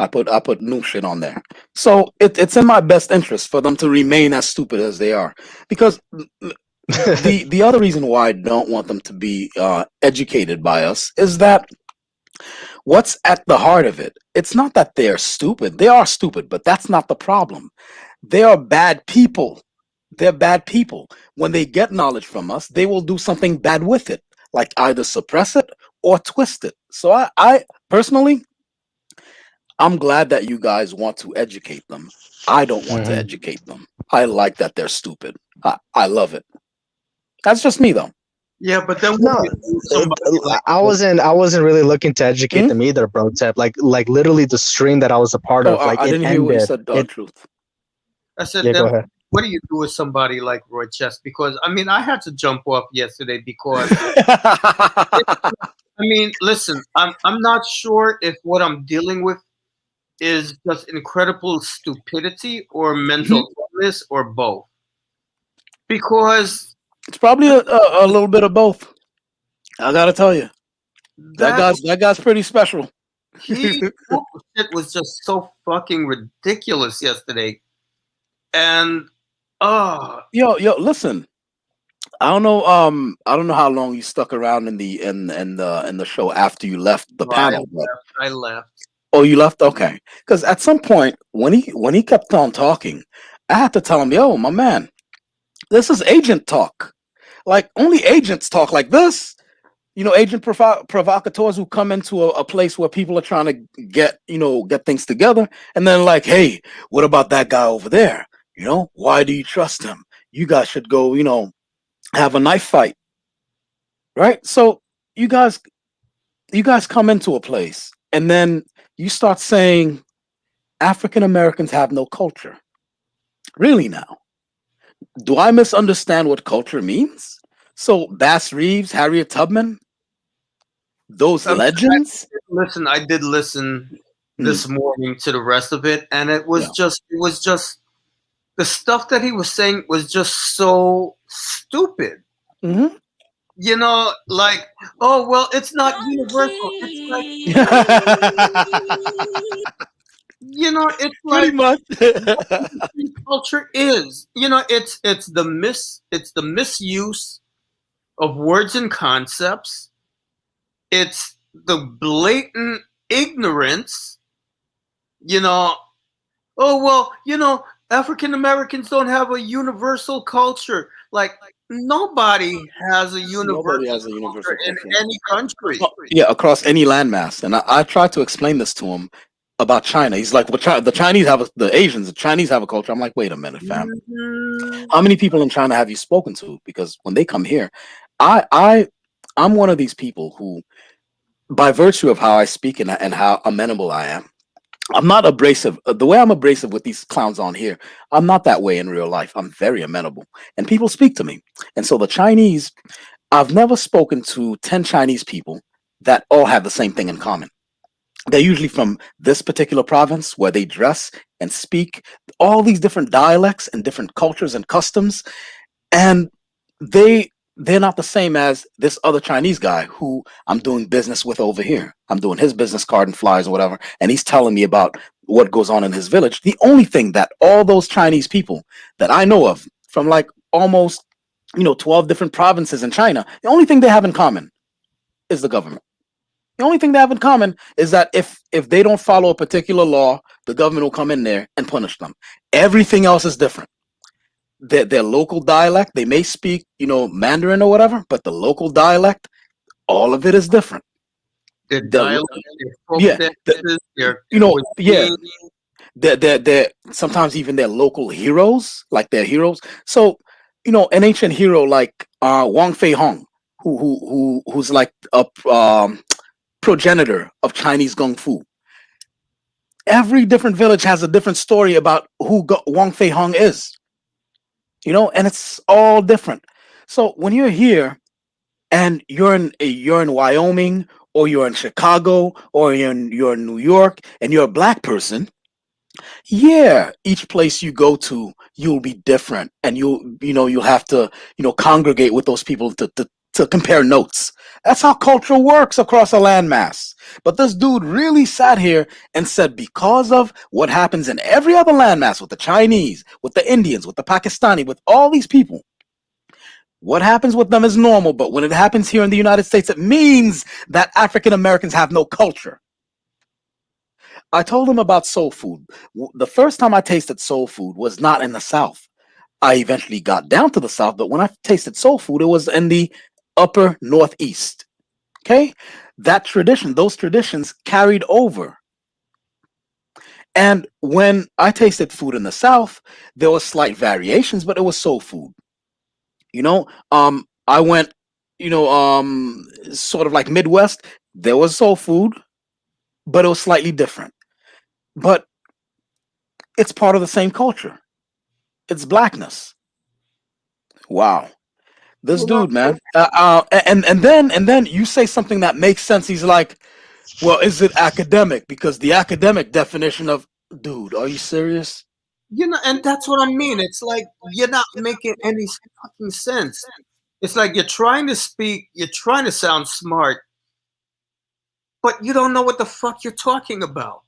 I put new shit on there. So it's in my best interest for them to remain as stupid as they are. Because the other reason why I don't want them to be educated by us is that what's at the heart of it, it's not that they're stupid. They are stupid, but that's not the problem. They are bad people. They're bad people. When they get knowledge from us, they will do something bad with it, like either suppress it or twist it. So I personally, I'm glad that you guys want to educate them. I don't want to Mhm. educate them. I like that they're stupid. I love it. That's just me though. Yeah, but then what do No, you do with somebody like I wasn't really looking to educate Hmm? them either, bro. Tep. Like literally the stream that I was a part Oh, of, like I it didn't hear what you ended. said. It Truth. I said, Yeah, go then ahead. what do you do with somebody like Roy Chess? Because I mean, I had to jump off yesterday because I mean, listen, I'm not sure if what I'm dealing with is just incredible stupidity or Mhm. mental illness or both. Because It's probably a little bit of both. I gotta tell you, that that guy's pretty special. he shit was just so fucking ridiculous yesterday. And oh, Yo, listen. I don't know how long you stuck around in the show after you left the panel, but I left. oh, you left? Okay. Because at some point when he kept on talking, I had to tell him, yo, my man, this is agent talk. Like only agents talk like this. You know, agent provocateurs who come into a place where people are trying to get things together, and then like, hey, what about that guy over there? You know, why do you trust him? You guys should go, have a knife fight, right? So you guys you guys come into a place, and then you start saying African Americans have no culture. Really now? Do I misunderstand what culture means? So Bass Reeves, Harriet Tubman, those Um, legends? listen, I did listen Hmm, this morning to the rest of it, and yeah. it was just the stuff that he was saying was just so stupid. Hmm. You know, like, oh well, it's not universal. It's like, it's Pretty like much. culture is. It's the misuse of words and concepts. It's the blatant ignorance. You know, oh well, African Americans don't have a universal culture. Like nobody has a Nobody universal has a universal culture in culture. any country. Yeah, across any landmass. And I tried to explain this to him about China. He's like, well, the Chinese have the Asians, the Chinese have a culture. I'm like, wait a minute, fam. Mhm. How many people in China have you spoken to? Because when they come here, I I I'm one of these people who, by virtue of how I speak and how amenable I am, I'm not abrasive. The way I'm abrasive with these clowns on here, I'm not that way in real life. I'm very amenable, and people speak to me. And so the Chinese, I've never spoken to 10 Chinese people that all have the same thing in common. They're usually from this particular province where they dress and speak all these different dialects and different cultures and customs, and they're not the same as this other Chinese guy who I'm doing business with over here. I'm doing his business card and flyers or whatever, and he's telling me about what goes on in his village. The only thing that all those Chinese people that I know of from like almost 12 different provinces in China, the only thing they have in common is the government. The only thing they have in common is that if they don't follow a particular law, the government will come in there and punish them. Everything else is different. Their local dialect, they may speak, Mandarin or whatever, but the local dialect, all of it is different. Their The dialect, their folk yeah, dances, their yeah, cuisine. they're sometimes even their local heroes, like their heroes. So, an ancient hero like Wang Fei Hong, who's like a progenitor of Chinese kung fu. Every different village has a different story about who Wang Fei Hong is, and it's all different. So when you're here and you're in Wyoming or you're in Chicago or you're in New York and you're a black person, Yeah, each place you go to, you'll be different, and you'll have to congregate with those people to compare notes. That's how culture works across a landmass. But this dude really sat here and said because of what happens in every other landmass with the Chinese, with the Indians, with the Pakistani, with all these people, what happens with them is normal, but when it happens here in the United States, it means that African Americans have no culture. I told him about soul food. The first time I tasted soul food was not in the South. I eventually got down to the South, but when I tasted soul food, it was in the upper Northeast. Okay? That tradition, those traditions carried over. And when I tasted food in the South, there was slight variations, but it was soul food. I went, sort of like Midwest, there was soul food, but it was slightly different. But it's part of the same culture. It's blackness. Wow. This Well, dude, man. And then you say something that makes sense. He's like, "Well, is it academic? Because the academic definition of dude, are you serious?" and that's what I mean. It's like you're not making any fucking sense. It's like you're trying to speak, you're trying to sound smart, but you don't know what the fuck you're talking about.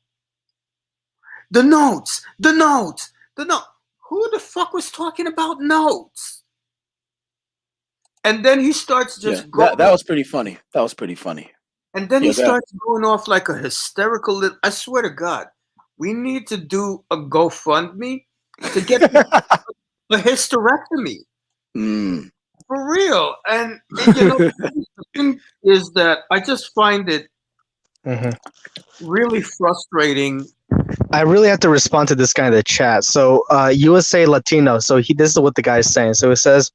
The notes, the notes, the note. Who the fuck was talking about notes? And then he starts Yeah, just that going, was pretty funny. That was pretty funny. and then he Yeah, that. starts going off like a hysterical. I swear to God, we need to do a GoFundMe to get a hysterectomy Mm. for real. And the thing is that I just find it Mhm. really frustrating. I really have to respond to this guy in the chat. So, USA Latino. So this is what the guy's saying. So it says,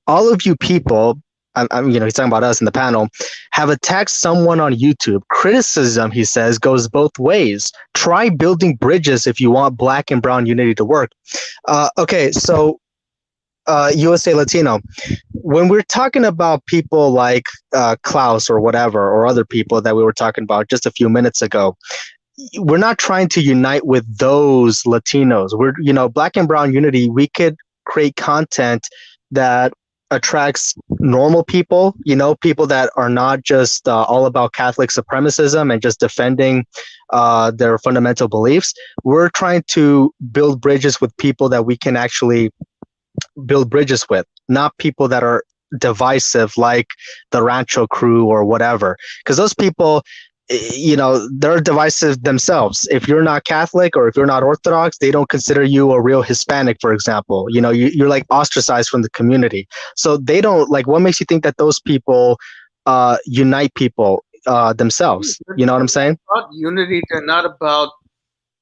all of you people, he's talking about us in the panel, have attacked someone on YouTube. Criticism, he says, goes both ways. Try building bridges if you want Black and brown unity to work. Okay, so USA Latino, when we're talking about people like Klaus or whatever, or other people that we were talking about just a few minutes ago, we're not trying to unite with those Latinos. We're, Black and brown unity, we could create content that attracts normal people, people that are not just all about Catholic supremacism and just defending their fundamental beliefs. We're trying to build bridges with people that we can actually build bridges with, not people that are divisive like the Rancho crew or whatever. Because those people, they're divisive themselves. If you're not Catholic or if you're not Orthodox, they don't consider you a real Hispanic, for example. You're like ostracized from the community. So they don't like, what makes you think that those people unite people themselves? You know what I'm saying? About unity, they're not about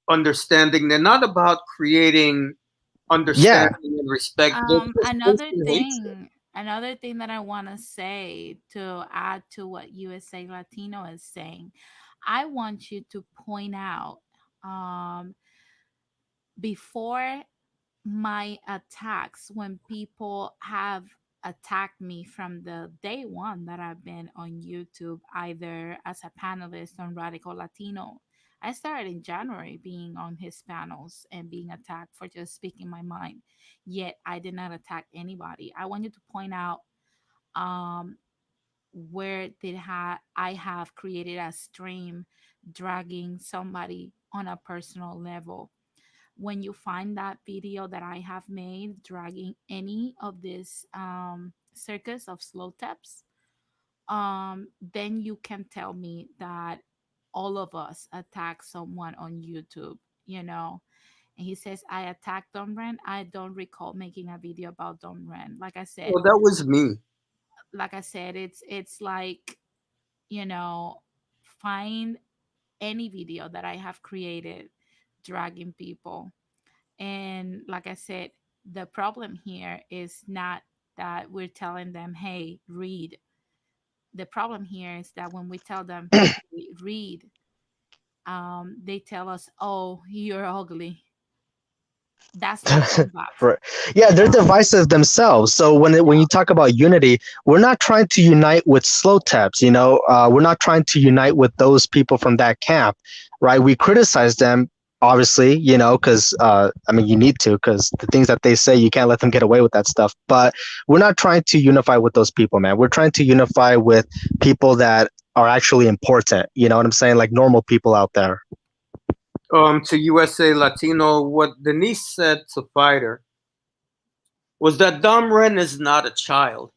understanding. They're not about creating Yeah. understanding and respect. They're just Another posting hatred. thing, another thing that I want to say to add to what USA Latino is saying, I want you to point out, um, before my attacks, when people have attacked me from the day one that I've been on YouTube, either as a panelist on Radical Latino. I started in January being on his panels and being attacked for just speaking my mind. Yet I did not attack anybody. I want you to point out, um, where I have created a stream dragging somebody on a personal level. When you find that video that I have made dragging any of this circus of slow taps, then you can tell me that all of us attack someone on YouTube, you know. And he says, I attacked Don Ren. I don't recall making a video about Don Ren. Well, that was me. Like I said, it's like, you know, find any video that I have created dragging people. And like I said, the problem here is not that we're telling them, hey, read. The problem here is that when we tell them, hey, read, they tell us, oh, you're ugly. That's their comeback, Right. Yeah, you they're know? divisive themselves. So when you talk about unity, we're not trying to unite with slow taps. We're not trying to unite with those people from that camp, right? We criticize them obviously, because I mean, you need to, because the things that they say, you can't let them get away with that stuff. But we're not trying to unify with those people, man. We're trying to unify with people that are actually important. You know what I'm saying? Like normal people out there. To USA Latino, what Denise said to Fighter was that Dom Ren is not a child,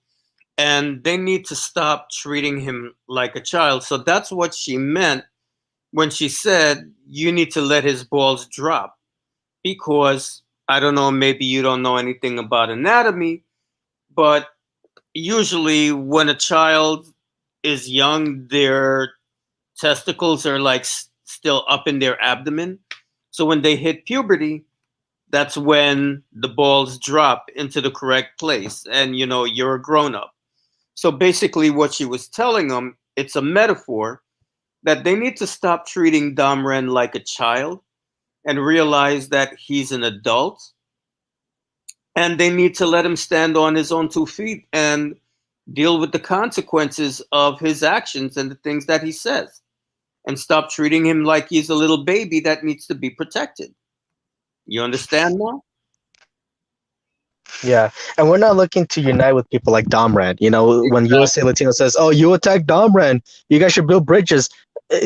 and they need to stop treating him like a child. So that's what she meant when she said you need to let his balls drop, because I don't know, maybe you don't know anything about anatomy, but usually when a child is young, their testicles are like still up in their abdomen. So when they hit puberty, that's when the balls drop into the correct place, and you're a grown up. So basically, what she was telling them, it's a metaphor that they need to stop treating Damren like a child and realize that he's an adult, and they need to let him stand on his own 2 feet and deal with the consequences of his actions and the things that he says, and stop treating him like he's a little baby that needs to be protected. You understand now? Yeah, and we're not looking to unite with people like Domran. When USA Latino says, "Oh, you attack Domran, you guys should build bridges."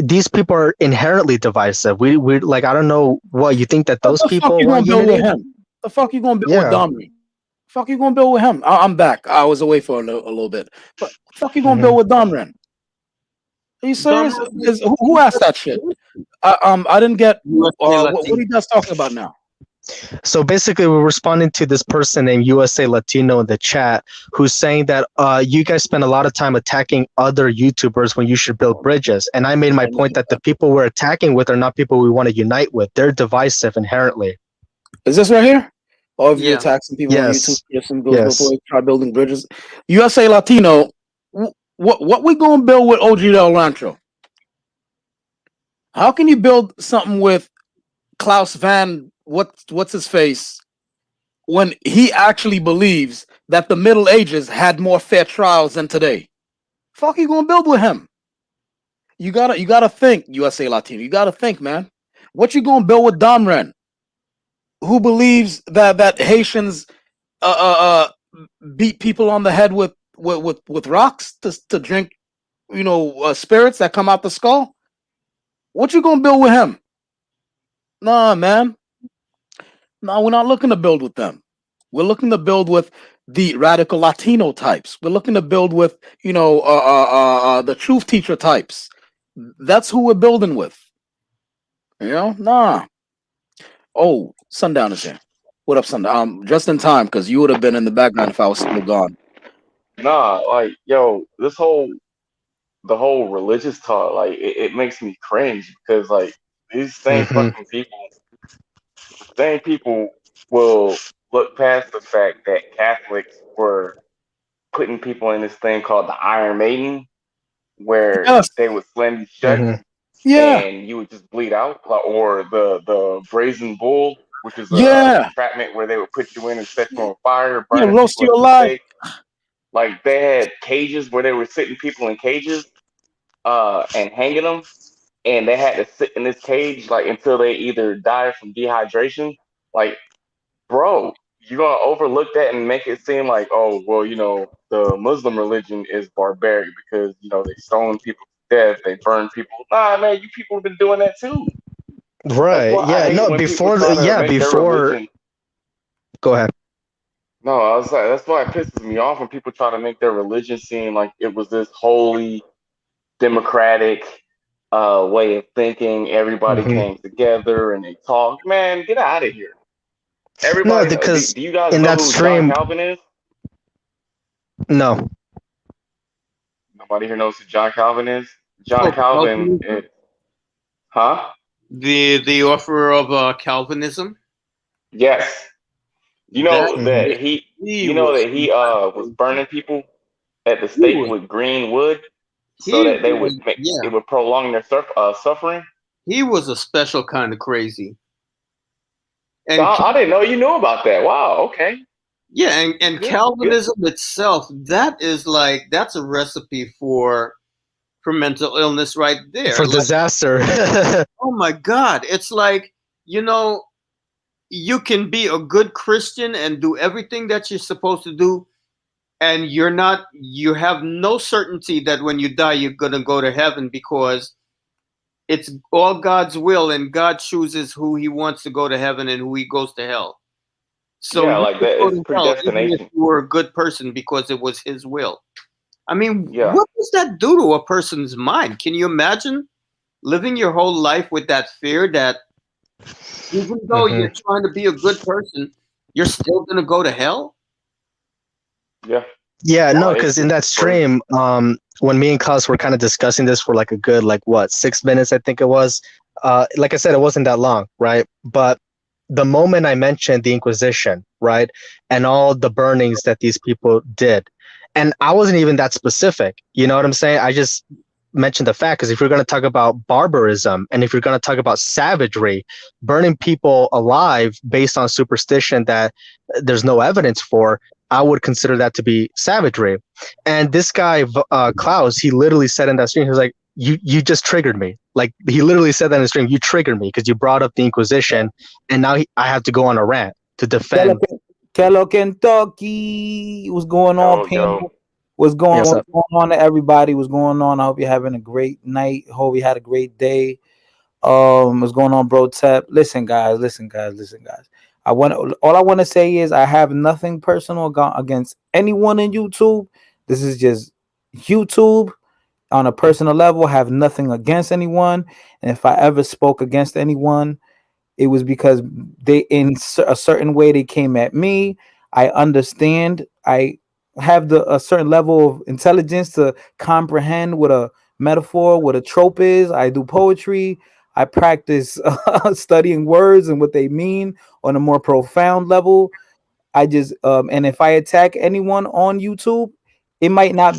These people are inherently divisive. We like, I don't know what you think that What those the fuck people you gonna want build with unity. him? The fuck you gonna build with Yeah. Dominic? Fuck you gonna build with him? I'm back. I was away for a little bit. But fuck you gonna Mhm. build with Domren? Are you serious? Who asked that shit? I didn't get USA what are you guys talking about now? So basically, we're responding to this person named USA Latino in the chat who's saying that you guys spend a lot of time attacking other YouTubers when you should build bridges. And I made my point that the people we're attacking with are not people we want to unite with. They're divisive inherently. Is this right here? Or have you Yeah. attacked some people on YouTube? Yes. Some goes Yes. before you try building bridges. USA Latino, what we gonna build with OG Del Rancho? How can you build something with Klaus Van what's his face when he actually believes that the Middle Ages had more fair trials than today? Fuck you gonna build with him? You gotta think, USA Latino. You gotta think, man. What you gonna build with Domren, who believes that Haitians beat people on the head with rocks to drink, spirits that come out the skull? What you gonna build with him? Nah, man. No, we're not looking to build with them. We're looking to build with the radical Latino types. We're looking to build with, the truth teacher types. That's who we're building with. Nah. Oh, Sundown is here. What up, Sundown? Just in time, because you would have been in the background if I was still gone. Nah, like yo, the whole religious talk, like it makes me cringe because like these Mhm. same people will look past the fact that Catholics were putting people in this thing called the Iron Maiden, where Yes. they would slam you shut Mhm. Yeah. and you would just bleed out, or the brazen bull, which is a Yeah. entrapment where they would put you in and set you on fire, Yeah. burning Roast people you at the alive. stake. Like they had cages where they were sitting people in cages, and hanging them, and they had to sit in this cage like until they either died from dehydration. Like, bro, you're gonna overlook that and make it seem like, oh, well, the Muslim religion is barbaric because they stone people to death, they burn people. Nah, man, you people have been doing that too. That's Right. why I Yeah. hate No. when people Before. try to Yeah. make their Before. religion. Go ahead. No, I was like, that's why it pisses me off when people try to make their religion seem like it was this holy, democratic way of thinking. Everybody Mhm. came together and they talked. Man, get out of here. No, Everybody, because do you guys in know that who John stream, Calvin is? no. Nobody here knows who John Calvin is. John Oh, Calvin, Calvinism? huh? The offer of Calvinism? Yes. You That know that Mhm. he, he you know was that he was burning people at the he stake was with green wood so he that they would was make yeah, it would prolong their suffering. he was a special kind of crazy. So And I didn't know you knew about that. Wow. Okay. yeah, and Good. Good. Calvinism itself, that's a recipe for mental illness right there. For Like, disaster. oh my God, it's like you know, you can be a good Christian and do everything that you're supposed to do, and you have no certainty that when you die you're going to go to heaven, because it's all God's will, and God chooses who he wants to go to heaven and who he goes to hell. So Yeah, you like could that. go It's to hell even if predestination. you were a good person because it was his will. I mean, Yeah, what does that do to a person's mind? Can you imagine living your whole life with that fear that even though Hmm. you're trying to be a good person, you're still going to go to hell? yeah. Yeah, no, Like because in it's that crazy. stream, when me and Cuz were kind of discussing this for like a good, like what, 6 minutes, I think it was. Like I said, it wasn't that long, right? But the moment I mentioned the Inquisition, right, and all the burnings that these people did, and I wasn't even that specific. You know what I'm saying? I just mentioned the fact because if you're going to talk about barbarism and if you're going to talk about savagery, burning people alive based on superstition that there's no evidence for, I would consider that to be savagery. And this guy, Klaus, he literally said in that stream, he was like, "You just triggered me." Like he literally said that in the stream, "You triggered me because you brought up the Inquisition, and now I have to go on a rant to Kello, defend." Kello, Kentucky. What's going on, Yo, panel? What's going, Yes, what's sir. going on to everybody? What's going on? I hope you're having a great night. Hope you had a great day. What's going on, bro? Tap. Listen, guys. Listen, guys. Listen, guys. All I want to say is I have nothing personal against anyone in YouTube. This is just YouTube on a personal level. I have nothing against anyone, and if I ever spoke against anyone, it was because they in a certain way they came at me. I understand. I have a certain level of intelligence to comprehend what a metaphor, what a trope is. I do poetry. I practice studying words and what they mean on a more profound level. I just and if I attack anyone on YouTube, it might not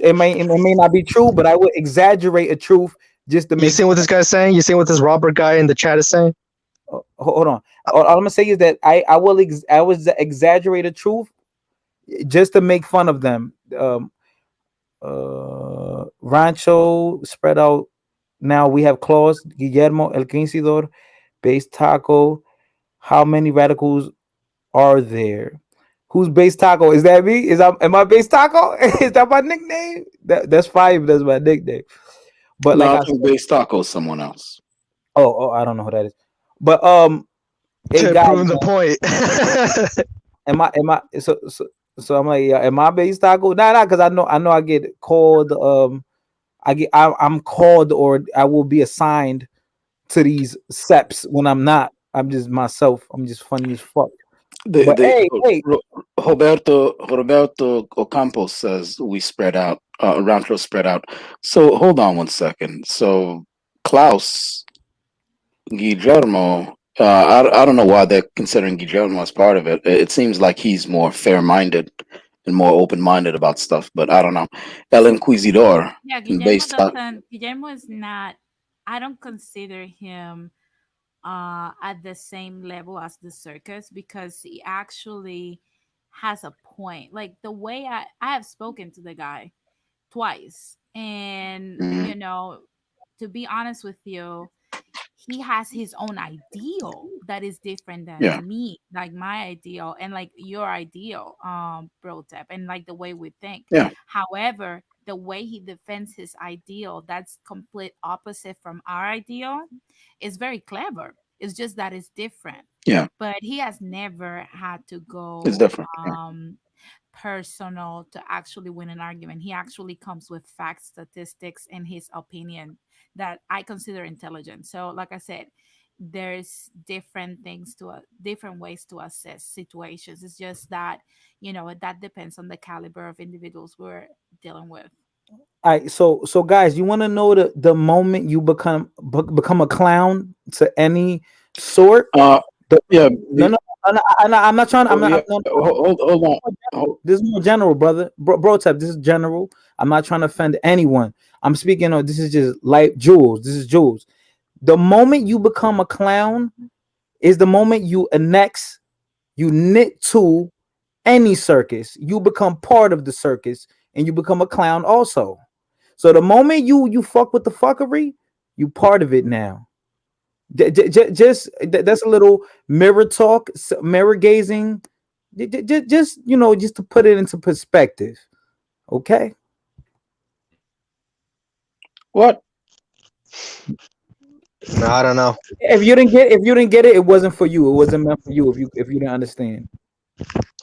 it may not be true, but I would exaggerate a truth just to You make. seen what this guy's saying? You seen what this Robert guy in the chat is saying? Hold on. All I'm gonna say is that I was exaggerate the truth just to make fun of them. Rancho spread out. Now we have Claus, Guillermo, El Quincidor, Base Taco. How many radicals are there? Who's Base Taco? Is that me? Am I Base Taco? Is that my nickname? That's five. That's my nickname. But like No, I I said, think base taco is someone else. I don't know who that is. But hey guys, Proving the point. am I so I'm like, yeah, am I based taco? Nah, because I know I get called I'm called or I will be assigned to these seps when I'm not. I'm just myself. I'm just funny as fuck. But The hey, Roberto Ocampo says we spread out. Rancho spread out. So hold on one second. So Klaus Guillermo. I don't know why they're considering Guillermo as part of it. It seems like he's more fair-minded and more open-minded about stuff, but I don't know. El Inquisidor Yeah, and Guillermo base talk. doesn't. Guillermo is not. I don't consider him at the same level as the circus because he actually has a point. Like the way I have spoken to the guy twice, and Mhm. to be honest with you, he has his own ideal that is different Yeah, than me, like my ideal and like your ideal, bro tap, and like the way we think. yeah, However, the way he defends his ideal that's complete opposite from our ideal is very clever. It's just that it's different. yeah. But he has never had to It's go different. Yeah, personal to actually win an argument. He actually comes with facts, statistics, and his opinion that I consider intelligent. So, like I said, there's different things different ways to assess situations. It's just that that depends on the caliber of individuals we're dealing with. all right, so guys, you want to know the moment you become a clown to any sort? uh, The, yeah. no, no, I'm not trying. I'm Oh, not. yeah. I'm not Hold on. Hold, this is more general, brother. Bro, type. This is general. I'm not trying to offend anyone. I'm speaking of this is just like Jules. This is Jules. The moment you become a clown is the moment you annex, you knit to any circus. You become part of the circus and you become a clown also. So the moment you fuck with the fuckery, you part of it now. Just that's a little mirror talk, mirror gazing. Just just to put it into perspective. Okay. What? I don't know. If you didn't get it, it wasn't for you. It wasn't meant for you. If you didn't understand.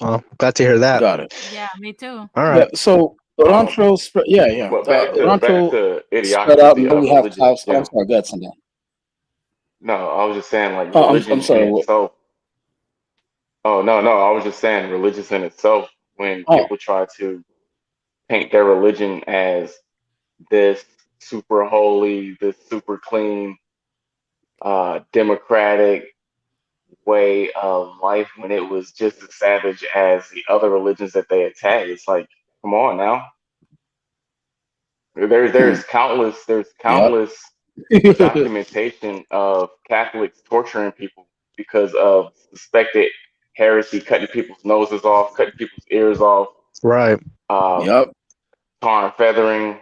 Well, glad to hear that. Got it. Yeah, me too. All Yeah. right. So Um, Rancho spread. Yeah, yeah. but back Rancho to spread out, idiocracy and then of we have religion in South. I'm general. sorry. Get some. No, I was just saying like Oh, I'm religion in sorry. What? itself. Oh no, I was just saying religious in itself. When Oh, people try to paint their religion as this super holy, this super clean, democratic way of life, when it was just as savage as the other religions that they attack, it's like, come on now. hmm. There's Yep. countless documentation of Catholics torturing people because of suspected heresy, cutting people's noses off, cutting people's ears off, Right. uh, Yep. tar and feathering,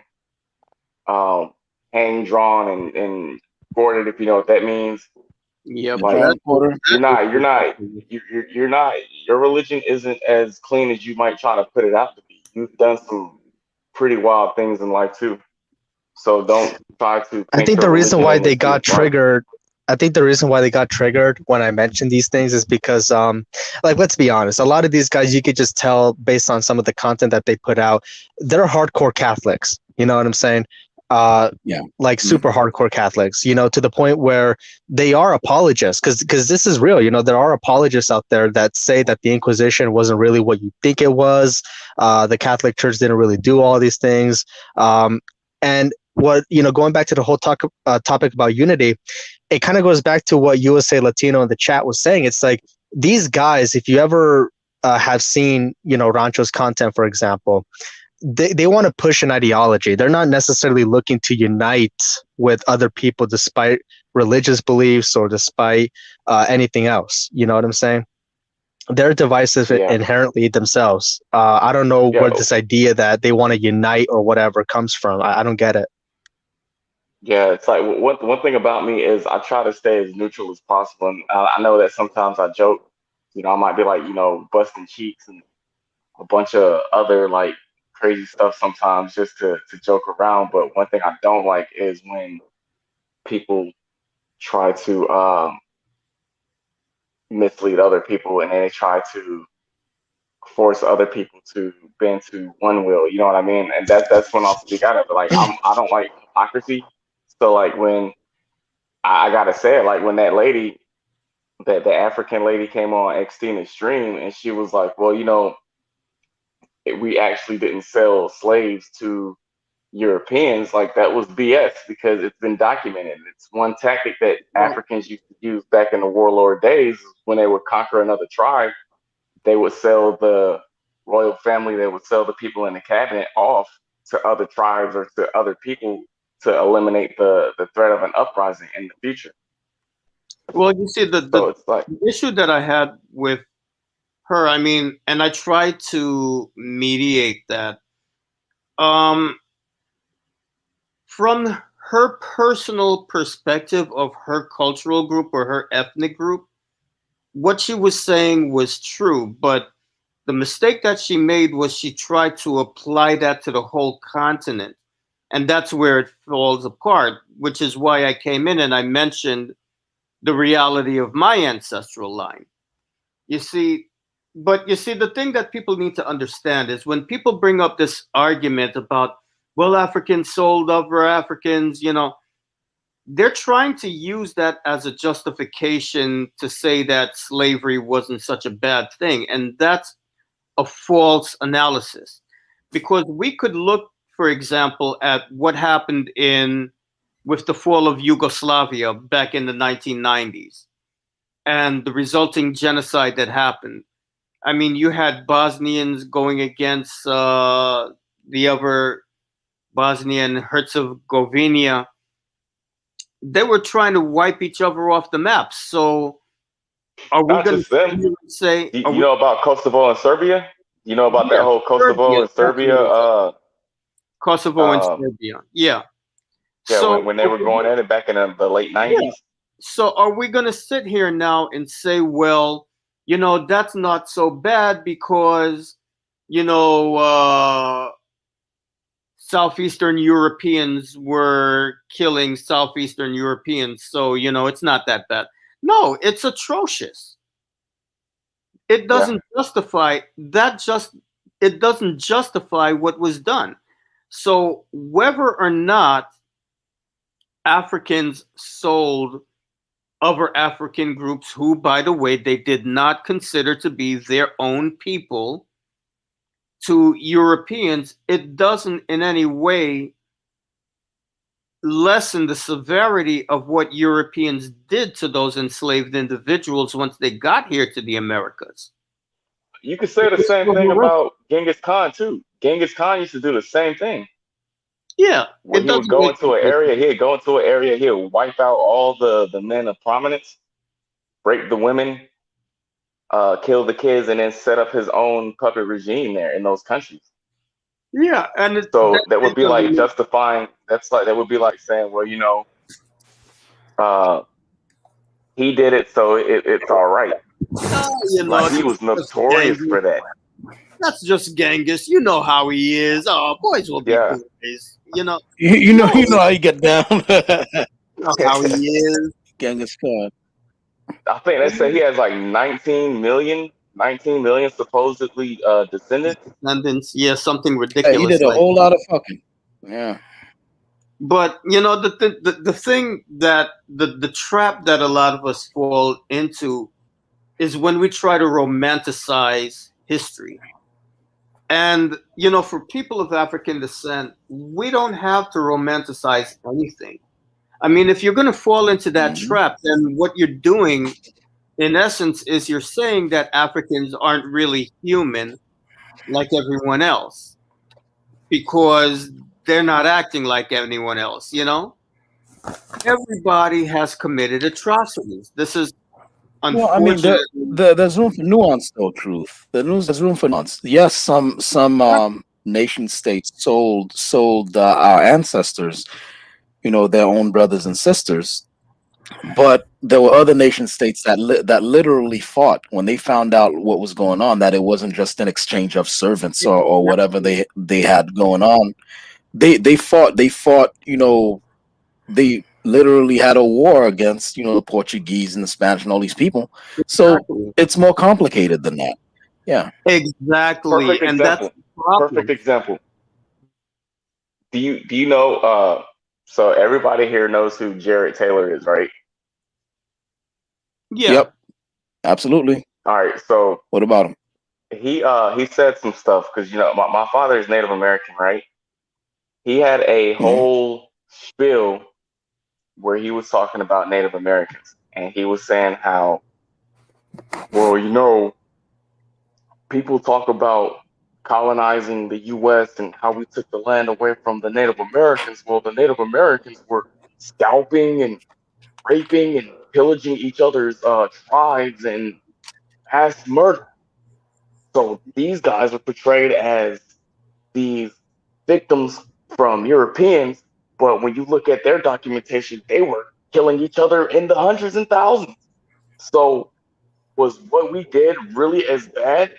um, hang drawn and quartered, if you know what that means. Yep, The Like drawn quarter. you're not your religion isn't as clean as you might try to put it out to be. You've done some pretty wild things in life too. So don't try to I paint think your the reason religion why in they this got neat light. triggered I think the reason why they got triggered when I mentioned these things is because like let's be honest, a lot of these guys you could just tell based on some of the content that they put out, they're hardcore Catholics. You know what I'm saying? Uh Yeah. like Mhm. super hardcore Catholics, to the point where they are apologists because this is real. There are apologists out there that say that the Inquisition wasn't really what you think it was. The Catholic Church didn't really do all these things. And what going back to the whole topic about unity, it kind of goes back to what USA Latino in the chat was saying. It's like these guys, if you ever have seen Rancho's content, for example, they want to push an ideology. They're not necessarily looking to unite with other people despite religious beliefs or despite anything else. You know what I'm saying? They're divisive Yeah, inherently themselves. I don't know yeah, where this idea that they want to unite or whatever comes from. I don't get it. yeah. It's like one thing about me is I try to stay as neutral as possible. And I know that sometimes I joke. I might be like busting cheeks and a bunch of other like crazy stuff sometimes just to joke around. But one thing I don't like is when people try to mislead other people and they try to force other people to bend to one will. You know what I mean? And that's when I'll speak out of it. Like I don't like hypocrisy. So like when I gotta say it, like when that lady, that the African lady came on Xtina's stream and she was like, well, we actually didn't sell slaves to Europeans. Like that was BS because it's been documented. It's one tactic that well, Africans used to use back in the warlord days when they would conquer another tribe. They would sell the royal family, they would sell the people in the cabinet off to other tribes or to other people to eliminate the threat of an uprising in the future. well, you see, So it's like, the issue that I had with her, I mean, and I tried to mediate that. Um, from her personal perspective of her cultural group or her ethnic group, what she was saying was true, but the mistake that she made was she tried to apply that to the whole continent. And that's where it falls apart, which is why I came in and I mentioned the reality of my ancestral line. You see, but you see, the thing that people need to understand is when people bring up this argument about, well, Africans sold over Africans, they're trying to use that as a justification to say that slavery wasn't such a bad thing. And that's a false analysis because we could look, for example, at what happened in with the fall of Yugoslavia back in the 1990s and the resulting genocide that happened. I mean, you had Bosnians going against the other Bosnia and Herzegovina. They were trying to wipe each other off the map. So, are we not going to just them. say, You, are you we? know about Kosovo and Serbia? You know about that Yeah, whole Kosovo Serbia, and that's what Serbia? it was. Kosovo and Um, Serbia. Yeah. yeah, So, when they were going at it back in the late yeah, '90s. So are we going to sit here now and say, well, that's not so bad because, you know, Southeastern Europeans were killing Southeastern Europeans, so it's not that bad. No, it's atrocious. It Yeah, doesn't justify that. It doesn't justify what was done. So whether or not Africans sold other African groups, who, by the way, they did not consider to be their own people, to Europeans, it doesn't in any way lessen the severity of what Europeans did to those enslaved individuals once they got here to the Americas. you could say the same thing about Genghis Khan too. Genghis Khan used to do the same thing, Yeah, where it he would doesn't go make into an area, he'd go into an area, he'd wipe out all the men of prominence, break the women, kill the kids, and then set up his own puppet regime there in those countries. yeah, and So that would it be doesn't like make justifying. That's like that would be like saying, well, uh, he did it, so it's all right. Like he that's was just notorious Genghis. for that. That's just Genghis. You know how he is. Oh, boys will be Yeah. boys. You No, know how you get down. you know how he is. Genghis Khan. I think they say he has like 19 million supposedly descendants. Descendants, yeah, something Yeah, he ridiculous did a like whole that. lot of fucking. Yeah. But the thing that the trap that a lot of us fall into is when we try to romanticize history. And for people of African descent, we don't have to romanticize anything. I mean, if you're going to fall into that Hmm. trap, then what you're doing, in essence, is you're saying that Africans aren't really human like everyone else because they're not acting like anyone else. Everybody has committed atrocities. This is Well, I mean, unfortunately there's room for nuance, though. Truth, there's room for nuance. Yes, some nation states sold our ancestors, their own brothers and sisters. But there were other nation states that literally fought when they found out what was going on. That it wasn't just an exchange of servants or whatever they had going on. They fought. They fought. They literally had a war against the Portuguese and the Spanish and all these people. So exactly, it's more complicated than that. Yeah. exactly, Perfect and that's example. the Perfect problem. example. Do you know? So everybody here knows who Jared Taylor is, right? Yeah, Yep. Absolutely. All right. So What about him? he said some stuff because my father is Native American, right? He had a Hmm. whole spiel where he was talking about Native Americans, and he was saying how, well, people talk about colonizing the U.S. and how we took the land away from the Native Americans. Well, the Native Americans were scalping and raping and pillaging each other's tribes and mass murder. So these guys are portrayed as these victims from Europeans, but when you look at their documentation, they were killing each other in the hundreds and thousands. So was what we did really as bad?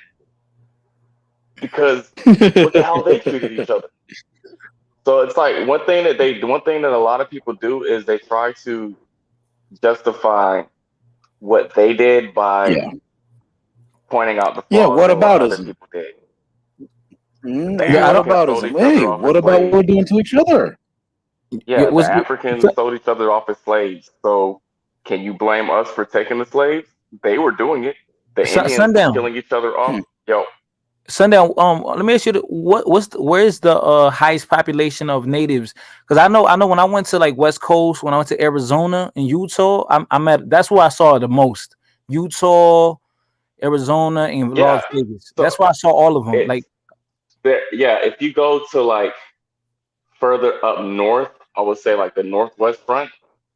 Because look at how they treated each other. So it's like one thing that a lot of people do is they try to justify what they did by Yeah. pointing out the Yeah. flaws What in what other aboutism? people did. The Yeah. Yeah, I What don't. Africans sold aboutism? each other Hey, off as what about what we're slaves. doing to each other? Yeah, Yeah, the was Africans sold each other off as slaves. So can you blame us for taking the slaves? They were doing it. The Indians were sundown. killing each other off. Hmm. Yo, Sundown. Let me ask you, where is the highest population of natives? Because I know when I went to like West Coast, when I went to Arizona and Utah, I'm at that's where I saw the most. Utah, Arizona, and yeah. Las Vegas. So That's where I saw all of them. Like, it's there. Yeah, if you go to like further up north, I would say like the northwest front.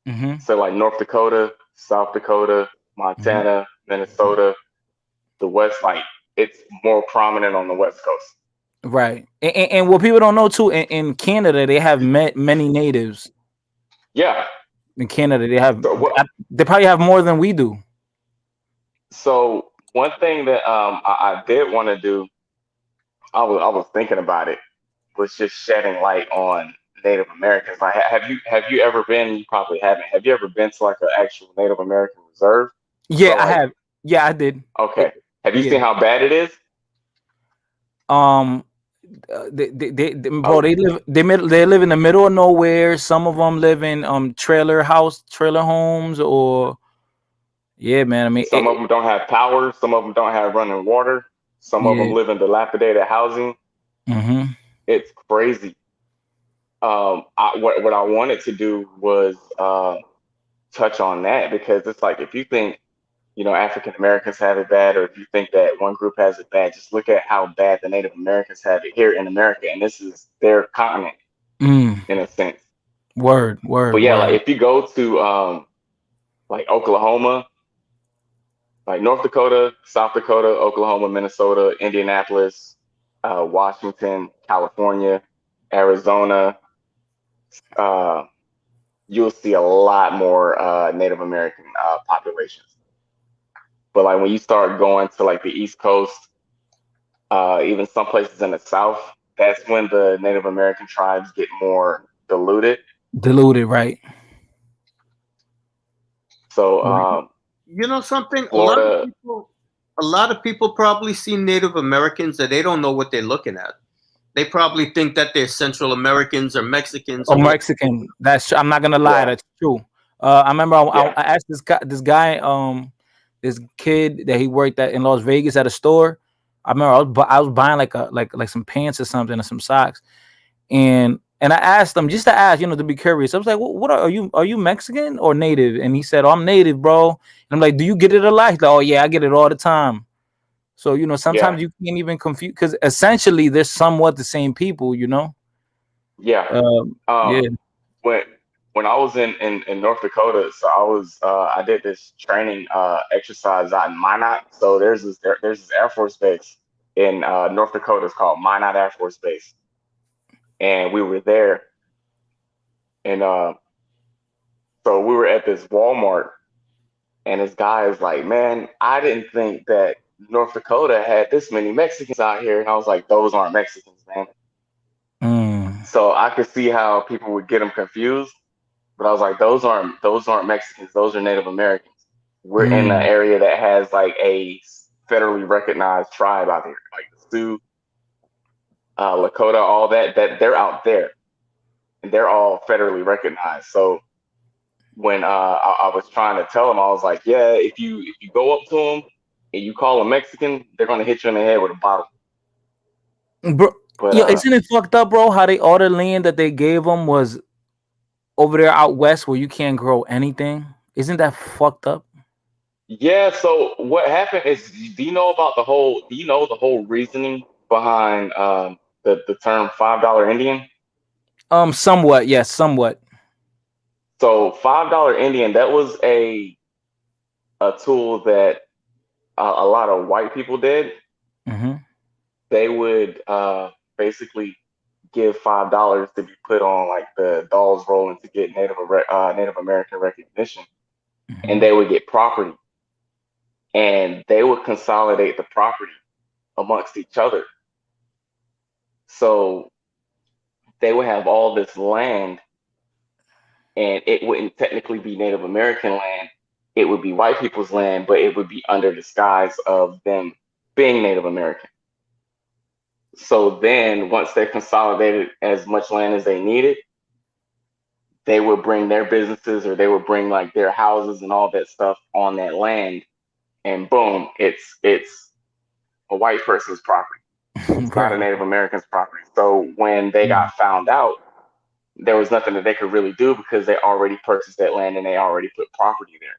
hmm So like North Dakota, South Dakota, hmm Montana, Minnesota, the West, like it's more prominent on the West Coast. right. And what people don't know too, in Canada, they have met many natives. Yeah. In Canada, they have. So what? They probably have more than we do. So one thing that I did want to do, I was thinking about it, was just shedding light on Native Americans. Like, have you ever been? You probably haven't. Have you ever been to like an actual Native American reserve? Yeah, So I like, have. Yeah, I did. It, okay, have you yeah. seen how bad it is? Um, bro, Oh, they live in the middle of nowhere. Some of them live in trailer homes, or yeah, man. I mean, some of them don't have power. Some of them don't have running water. Some of them yeah. live in dilapidated housing. Hmm. It's crazy. What I wanted to do was touch on that because it's like if you think African Americans have it bad, or if you think that one group has it bad, just look at how bad the Native Americans have it here in America, and this is their continent Mm. in a sense. Word, word, But yeah, like word. if you go to like Oklahoma, like North Dakota, South Dakota, Oklahoma, Minnesota, Indianapolis, Washington, California, Arizona, uh, you'll see a lot more Native American populations. But like when you start going to like the East Coast, even some places in the South, that's when the Native American tribes get more diluted. Diluted, right? So You know something? Florida, A lot of people probably see Native Americans and they don't know what they're looking at. They probably think that they're Central Americans or Mexicans Or or what. Mexican. That's I'm not gonna lie, yeah, that's true. I remember yeah, I asked this guy, this kid that he worked at in Las Vegas at a store. I remember I was buying like some pants or something or some socks, and I asked him just to ask, to be curious. I was like, "What are you Mexican or native?" And he said, "Oh, I'm native, bro." And I'm like, "Do you get it a lot?" He's like, "Oh yeah, I get it all the time." So yeah, sometimes you can't even confuse because essentially they're somewhat the same people. yeah. Yeah. Um, when when I was in North Dakota, so I did this training exercise out in Minot. So there's this Air Force base in North Dakota. It's called Minot Air Force Base, and we were there, and so we were at this Walmart, and this guy is like, "Man, I didn't think that North Dakota had this many Mexicans out here," and I was like, "Those aren't Mexicans, man." Mm, So I could see how people would get them confused. But I was like, those aren't Mexicans. Those are Native Americans. We're in an mm, area that has like a federally recognized tribe out here, like the Sioux, Lakota, all that. That they're out there, and they're all federally recognized. So when I was trying to tell them, I was like, yeah, if you go up to them and you call them Mexican, they're gonna hit you in the head with a bottle. bro. But Yo, isn't it fucked up, bro? How they all the land that they gave them was over there out west where you can't grow anything. Isn't that fucked up? yeah. So what happened is, Do you know the whole reasoning behind the term $5 Indian? Somewhat, yes, somewhat. So $5 Indian, that was a tool that a lot of white people did. Hmm. They would basically give $5 to be put on like the dolls rolling to get Native American recognition, and Hmm. they would get property, and they would consolidate the property amongst each other. So they would have all this land, and it wouldn't technically be Native American land. It would be white people's land, but it would be under disguise of them being Native American. So then, once they consolidated as much land as they needed, they would bring their businesses or they would bring like their houses and all that stuff on that land, and boom, it's a white person's property. It's not a Right. Native American's property. So when they Mm. got found out, there was nothing that they could really do because they already purchased that land and they already put property there.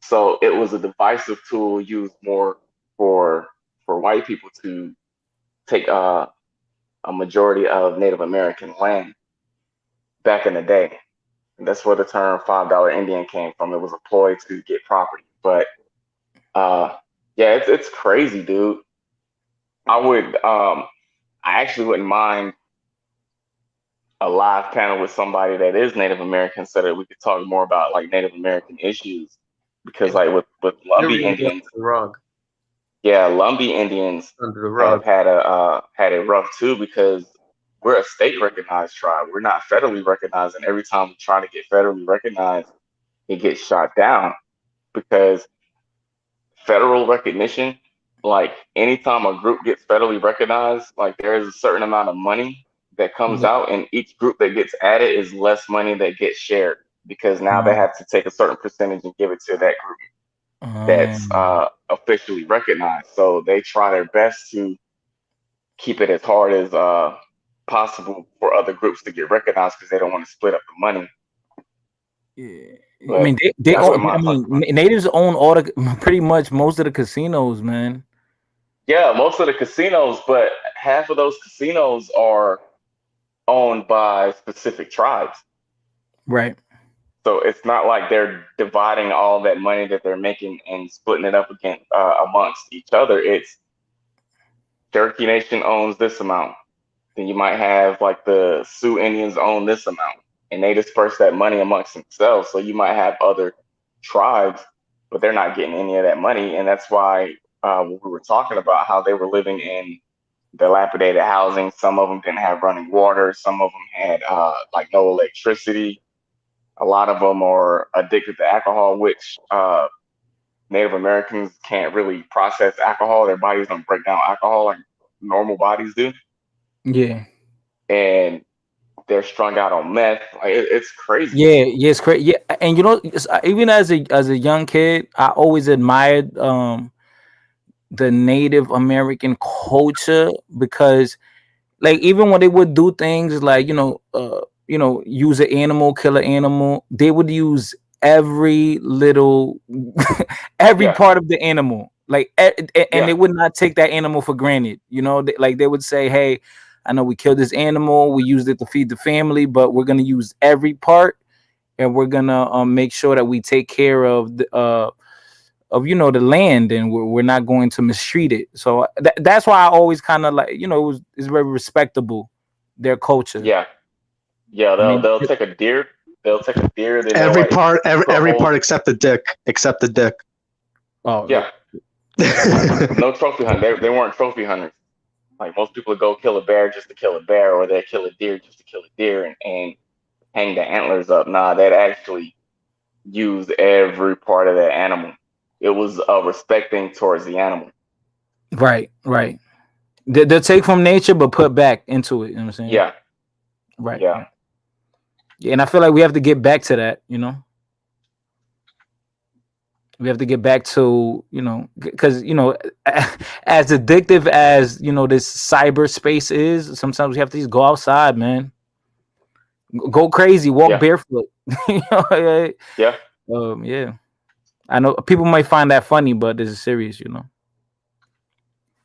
So it was a divisive tool used more for white people to take a majority of Native American land back in the day. And that's where the term $5 Indian came from. It was a ploy to get property. But yeah, it's crazy, dude. I would I actually wouldn't mind a live panel with somebody that is Native American so that we could talk more about like Native American issues. Because It's like with they're Lumbee really under Indians, the rug. yeah, Lumbee Indians Under the have rug. had it rough too because we're a state recognized tribe. We're not federally recognized, and every time we try to get federally recognized, it gets shot down because federal recognition, like anytime a group gets federally recognized, like there is a certain amount of money that comes Yeah. out, and each group that gets added is less money that gets shared because now they Um, have to take a certain percentage and give it to that group that's um, officially recognized. So they try their best to keep it as hard as possible for other groups to get recognized because they don't want to split up the money. yeah. I But mean, they I own. wouldn't mind I talking mean, about it. natives own all the pretty much most of the casinos, man. Yeah, most of the casinos, but half of those casinos are owned by specific tribes. Right. So it's not like they're dividing all that money that they're making and splitting it up again amongst each other. It's Cherokee Nation owns this amount. Then you might have like the Sioux Indians own this amount, and they disperse that money amongst themselves. So you might have other tribes, but they're not getting any of that money, and that's why we were talking about how they were living in dilapidated housing. Some of them didn't have running water. Some of them had like no electricity. A lot of them are addicted to alcohol, which Native Americans can't really process alcohol. Their bodies don't break down alcohol like normal bodies do, Yeah. and they're strung out on meth. Like it's crazy. Yeah. Yeah. It's crazy. Yeah. And even as a young kid, I always admired the Native American culture because like even when they would do things like use an animal, kill an animal, they would use every little every Yeah, part of the animal like and yeah, they would not take that animal for granted, like they would say, hey, I know we killed this animal, we used it to feed the family, but we're going to use every part, and we're going to make sure that we take care of the land, and we're not going to mistreat it. So that's why I always kind of like, it's very respectable, their culture. yeah, yeah. I They'll mean, they'll take a deer. They'll take a deer. Then they'll Every like part, put a every whole part except the dick, except the dick. oh yeah. No trophy hunt. They weren't trophy hunters. Like most people would go kill a bear just to kill a bear, or they kill a deer just to kill a deer and hang the antlers up. Nah, they'd actually use every part of that animal. It was a respecting towards the animal. right, right. They'll take from nature but put back into it. You know what I'm saying? Yeah, Right, yeah, right. Yeah, and I feel like we have to get back to that. We have to get back to, because as addictive as this cyberspace is, sometimes we have to just go outside, man. Go crazy, walk yeah, barefoot. Yeah. yeah, Yeah. I know people might find that funny, but this is serious.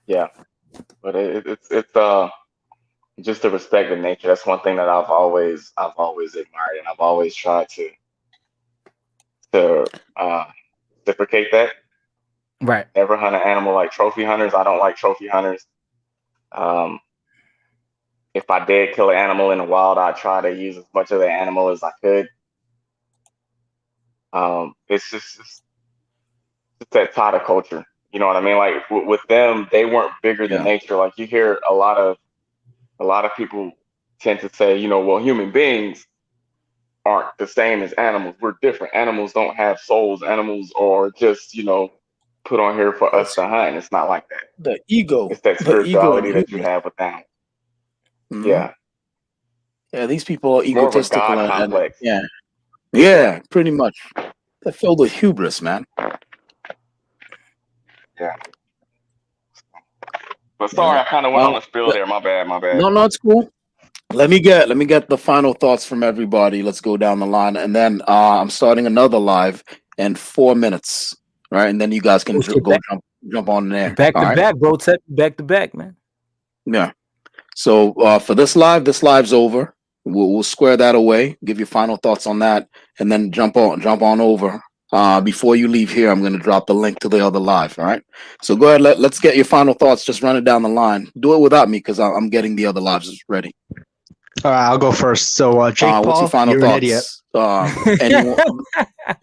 yeah. But it's just the respect of nature. That's one thing that I've always admired, and I've always tried to reciprocate that. Right. Never hunt an animal like trophy hunters. I don't like trophy hunters. Um, if I did kill an animal in the wild, I'd try to use as much of the animal as I could. It's that Tata culture. You know what I mean? Like with them, they weren't bigger than Yeah. nature. Like you hear a lot of people tend to say, well, human beings aren't the same as animals. We're different. Animals don't have souls. Animals are just, put on here for us That's to hunt. It's not like that. the ego, It's that the ego and spirituality that you hubris. have with animals. Hmm. Yeah. Yeah, these people are It's more of a egotistical God and complex. yeah, Yeah. yeah, pretty much. They're filled with hubris, man. Yeah. But Yeah. sorry, I kind of went on a spill there. My bad. My bad. No, no, it's cool. Let me get the final thoughts from everybody. Let's go down the line, and then I'm starting another live in 4 minutes, right? And then you guys can Oh, shit, go jump on there. back All to right? back, bro. Back to back, man. Yeah. So for this live's over. We'll square that away. Give your final thoughts on that, and then jump on over. Before you leave here, I'm going to drop the link to the other live. All right. So go ahead. Let's get your final thoughts. Just run it down the line. Do it without me because I'm getting the other lives ready. All right, I'll go first. So, Jake What's your Paul, final you're an idiot. thoughts? Anyone?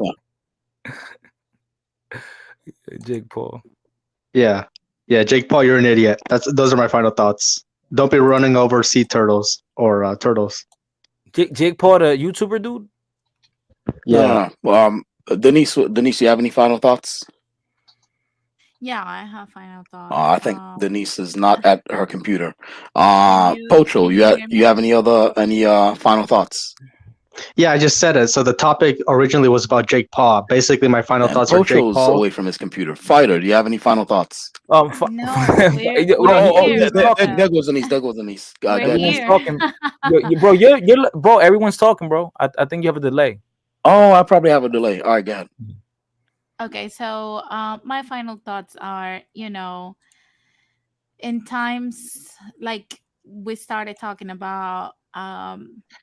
Yeah. Jake Paul. Yeah, yeah, Jake Paul, you're an idiot. Those are my final thoughts. Don't be running over sea turtles or turtles. Jake Paul, the YouTuber dude. No, Yeah. no, no. Denise, you have any final thoughts? Yeah, I have final thoughts. I think Denise is not at her computer. Can Pocho, you hear you me? have any final thoughts? Yeah, I just said it. So the topic originally was about Jake Paul. Basically, my final And thoughts are Jake Pocho's Paul. away from his computer. Fighter, do you have any final thoughts? No, we're Oh, oh, oh, here, there, bro. there, there goes Denise. There goes Denise. We're Go ahead, Everyone's Denise. here. talking. Bro, bro, everyone's talking, bro. I think you have a delay. Oh, I probably have a delay. All right, go ahead. Okay, so my final thoughts are, in times like we started talking about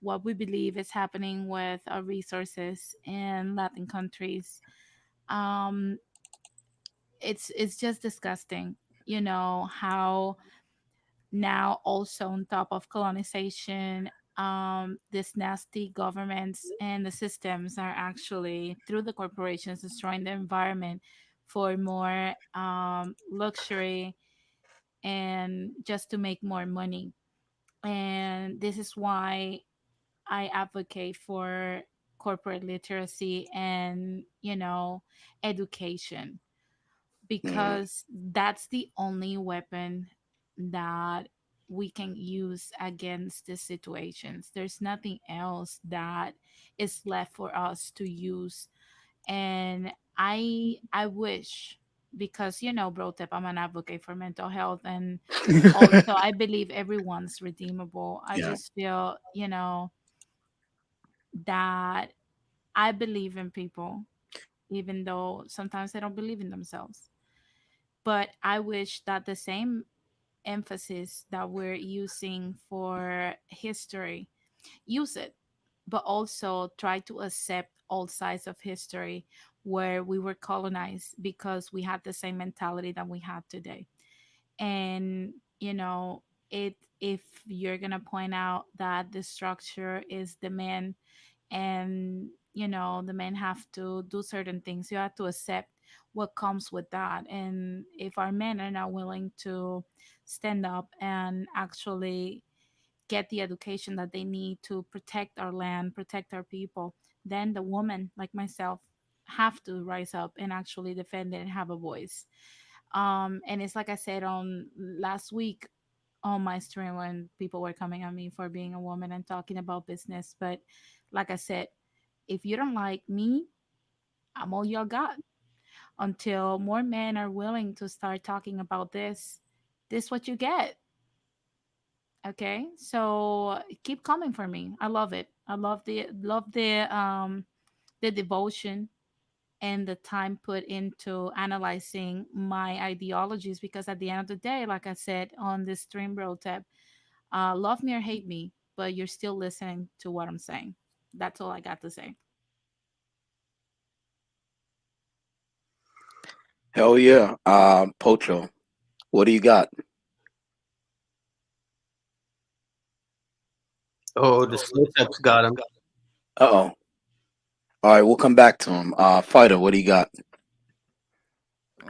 what we believe is happening with our resources in Latin countries. Um, it's just disgusting, how now also on top of colonization, these nasty governments and the systems are actually through the corporations destroying the environment for more luxury and just to make more money. And this is why I advocate for corporate literacy and, education, Mm, because that's the only weapon that we can use against these situations. There's nothing else that is left for us to use. And I wish, because bro tip, I'm an advocate for mental health, and also I believe everyone's redeemable. I yeah. just feel, that I believe in people, even though sometimes they don't believe in themselves. But I wish that the same emphasis that we're using for history, use it, but also try to accept all sides of history where we were colonized, because we had the same mentality that we have today. And it if you're gonna point out that the structure is the man, and the men have to do certain things, you have to accept what comes with that. And if our men are not willing to stand up and actually get the education that they need to protect our land, protect our people, then the woman like myself have to rise up and actually defend it and have a voice. And it's like I said on last week on my stream, when people were coming at me for being a woman and talking about business. But like I said, if you don't like me, I'm all y'all got. Until more men are willing to start talking about this what you get. Okay, so keep coming for me. I love it. I love the devotion and the time put into analyzing my ideologies, because at the end of the day, like I said on this stream bro tab, love me or hate me, but you're still listening to what I'm saying. That's all I got to say. Hell yeah. Pocho, what do you got? Oh, the slow steps got him. Uh oh. All right, we'll come back to him. Fighter, what do you got?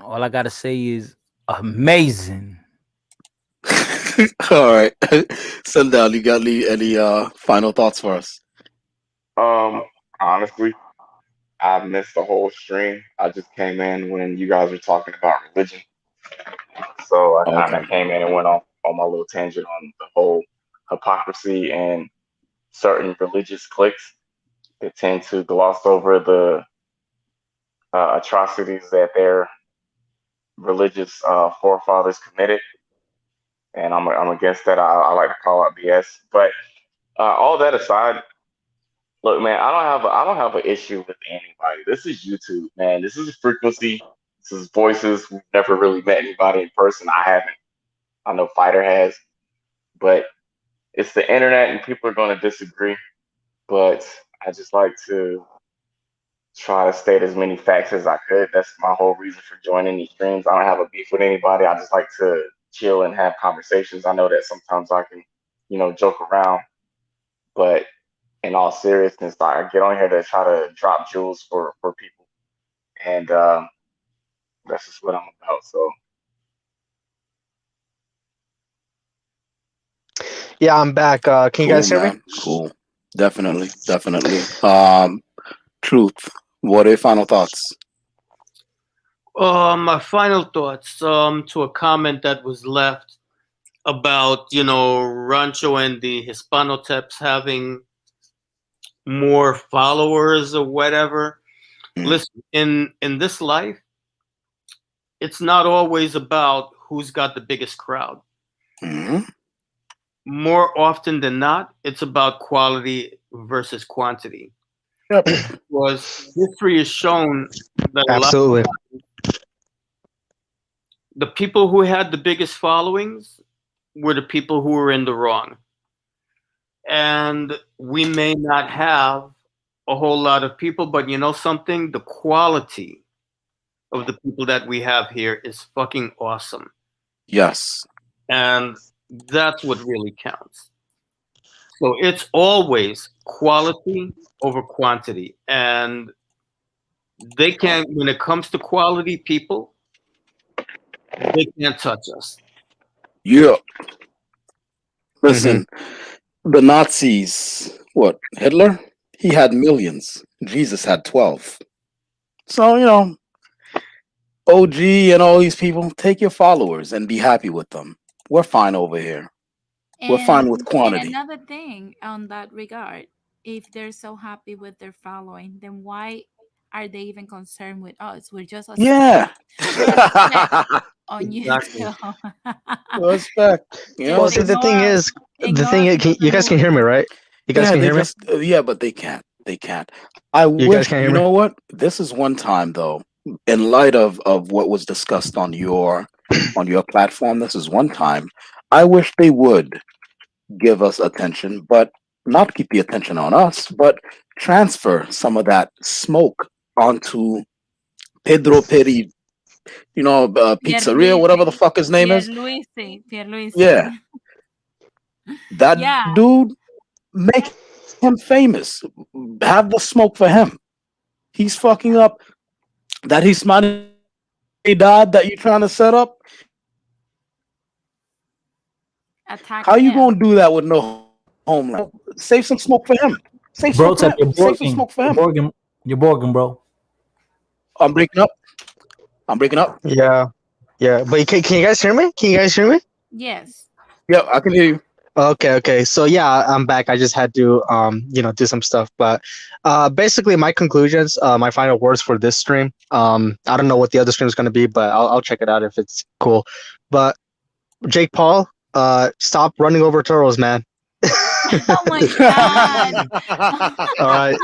All I gotta say is amazing. All right. Sundown, you got any final thoughts for us? Um, honestly, I missed the whole stream. I just came in when you guys were talking about religion, so I kind of Okay. came in and went off on my little tangent on the whole hypocrisy and certain religious cliques that tend to gloss over the atrocities that their religious forefathers committed, and I'm against that. I like to call out BS. But all that aside, look, man, I don't have an issue with anybody. This is YouTube, man. This is a frequency. This is voices. We've never really met anybody in person. I haven't. I know Fighter has, but it's the internet, and people are going to disagree. But I just like to try to state as many facts as I could. That's my whole reason for joining these streams. I don't have a beef with anybody. I just like to chill and have conversations. I know that sometimes I can, joke around, But in all seriousness, I get on here to try to drop jewels for people, and that's just what I'm about. So Yeah, I'm back. Can you Cool, guys hear me? man. Cool. Definitely, definitely. Truth. What are your final thoughts? My final thoughts to a comment that was left about Rancho and the Hispanoteps having more followers or whatever. Mm. Listen, in this life, it's not always about who's got the biggest crowd. Mhm. More often than not, it's about quality versus quantity. Yep. Because history has shown that a lot Absolutely. the people who had the biggest followings were the people who were in the wrong. And we may not have a whole lot of people, but you know something? The quality of the people that we have here is fucking awesome. Yes. And that's what really counts. So it's always quality over quantity. And they can't, when it comes to quality people, they can't touch us. Yeah. Hmm. Listen, the Nazis, what, Hitler? He had millions. Jesus had 12. So, OG and all these people, take your followers and be happy with them. We're fine over here. We're fine with And quantity. another thing on that regard, if they're so happy with their following, then why are they even concerned with us? We're just a Yeah. we're a speck on Exactly. YouTube. Respect. Well, Just see, the thing is, ignore us with you the guys can hear me, movies. right? You guys Yeah, can they hear me. just yeah, but they can't. They can't. I You guys wish, can hear you me. know what? This is one time though, in light of what was discussed on your platform, this is one time I wish they would give us attention, but not keep the attention on us, but transfer some of that smoke onto Pedro Peri, pizzeria, whatever the Pierluisi, fuck his name is. Pierluisi. Yeah, that Yeah, dude, make him famous. Have the smoke for him. He's fucking up that Hispanidad that you're trying to set up. attack How you him. gonna do that with no homeland? Save some smoke for him. Save Bro, smoke for Tap, him. you're Save some borging. smoke for You're him. borging. You're borging, bro. I'm breaking up. I'm breaking up. Yeah, yeah. But can you guys hear me? Can you guys hear me? Yes. Yeah, I can hear you. Okay, okay. So yeah, I'm back. I just had to do some stuff, but basically my conclusions, my final words for this stream. I don't know what the other stream is going to be, but I'll check it out if it's cool. But Jake Paul, stop running over turtles, man. Oh my God. All right,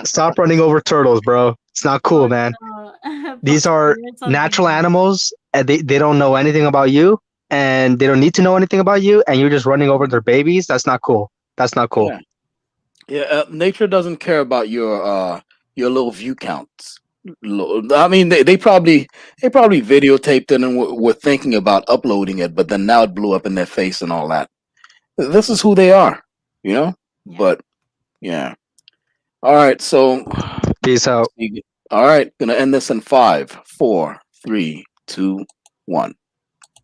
stop running over turtles, bro. It's not cool, Oh man. no. These are You're something natural else. animals, and they don't know anything about you, and they don't need to know anything about you, and you're just running over their babies. That's not cool. That's not cool. Yeah, yeah. Nature doesn't care about your little view counts. I mean, they probably videotaped it and were thinking about uploading it, but then now it blew up in their face and all that. This is who they are, you know. Yeah. But yeah. All right. So, Peace out. all right. Gonna end this in five, four, three, two, one.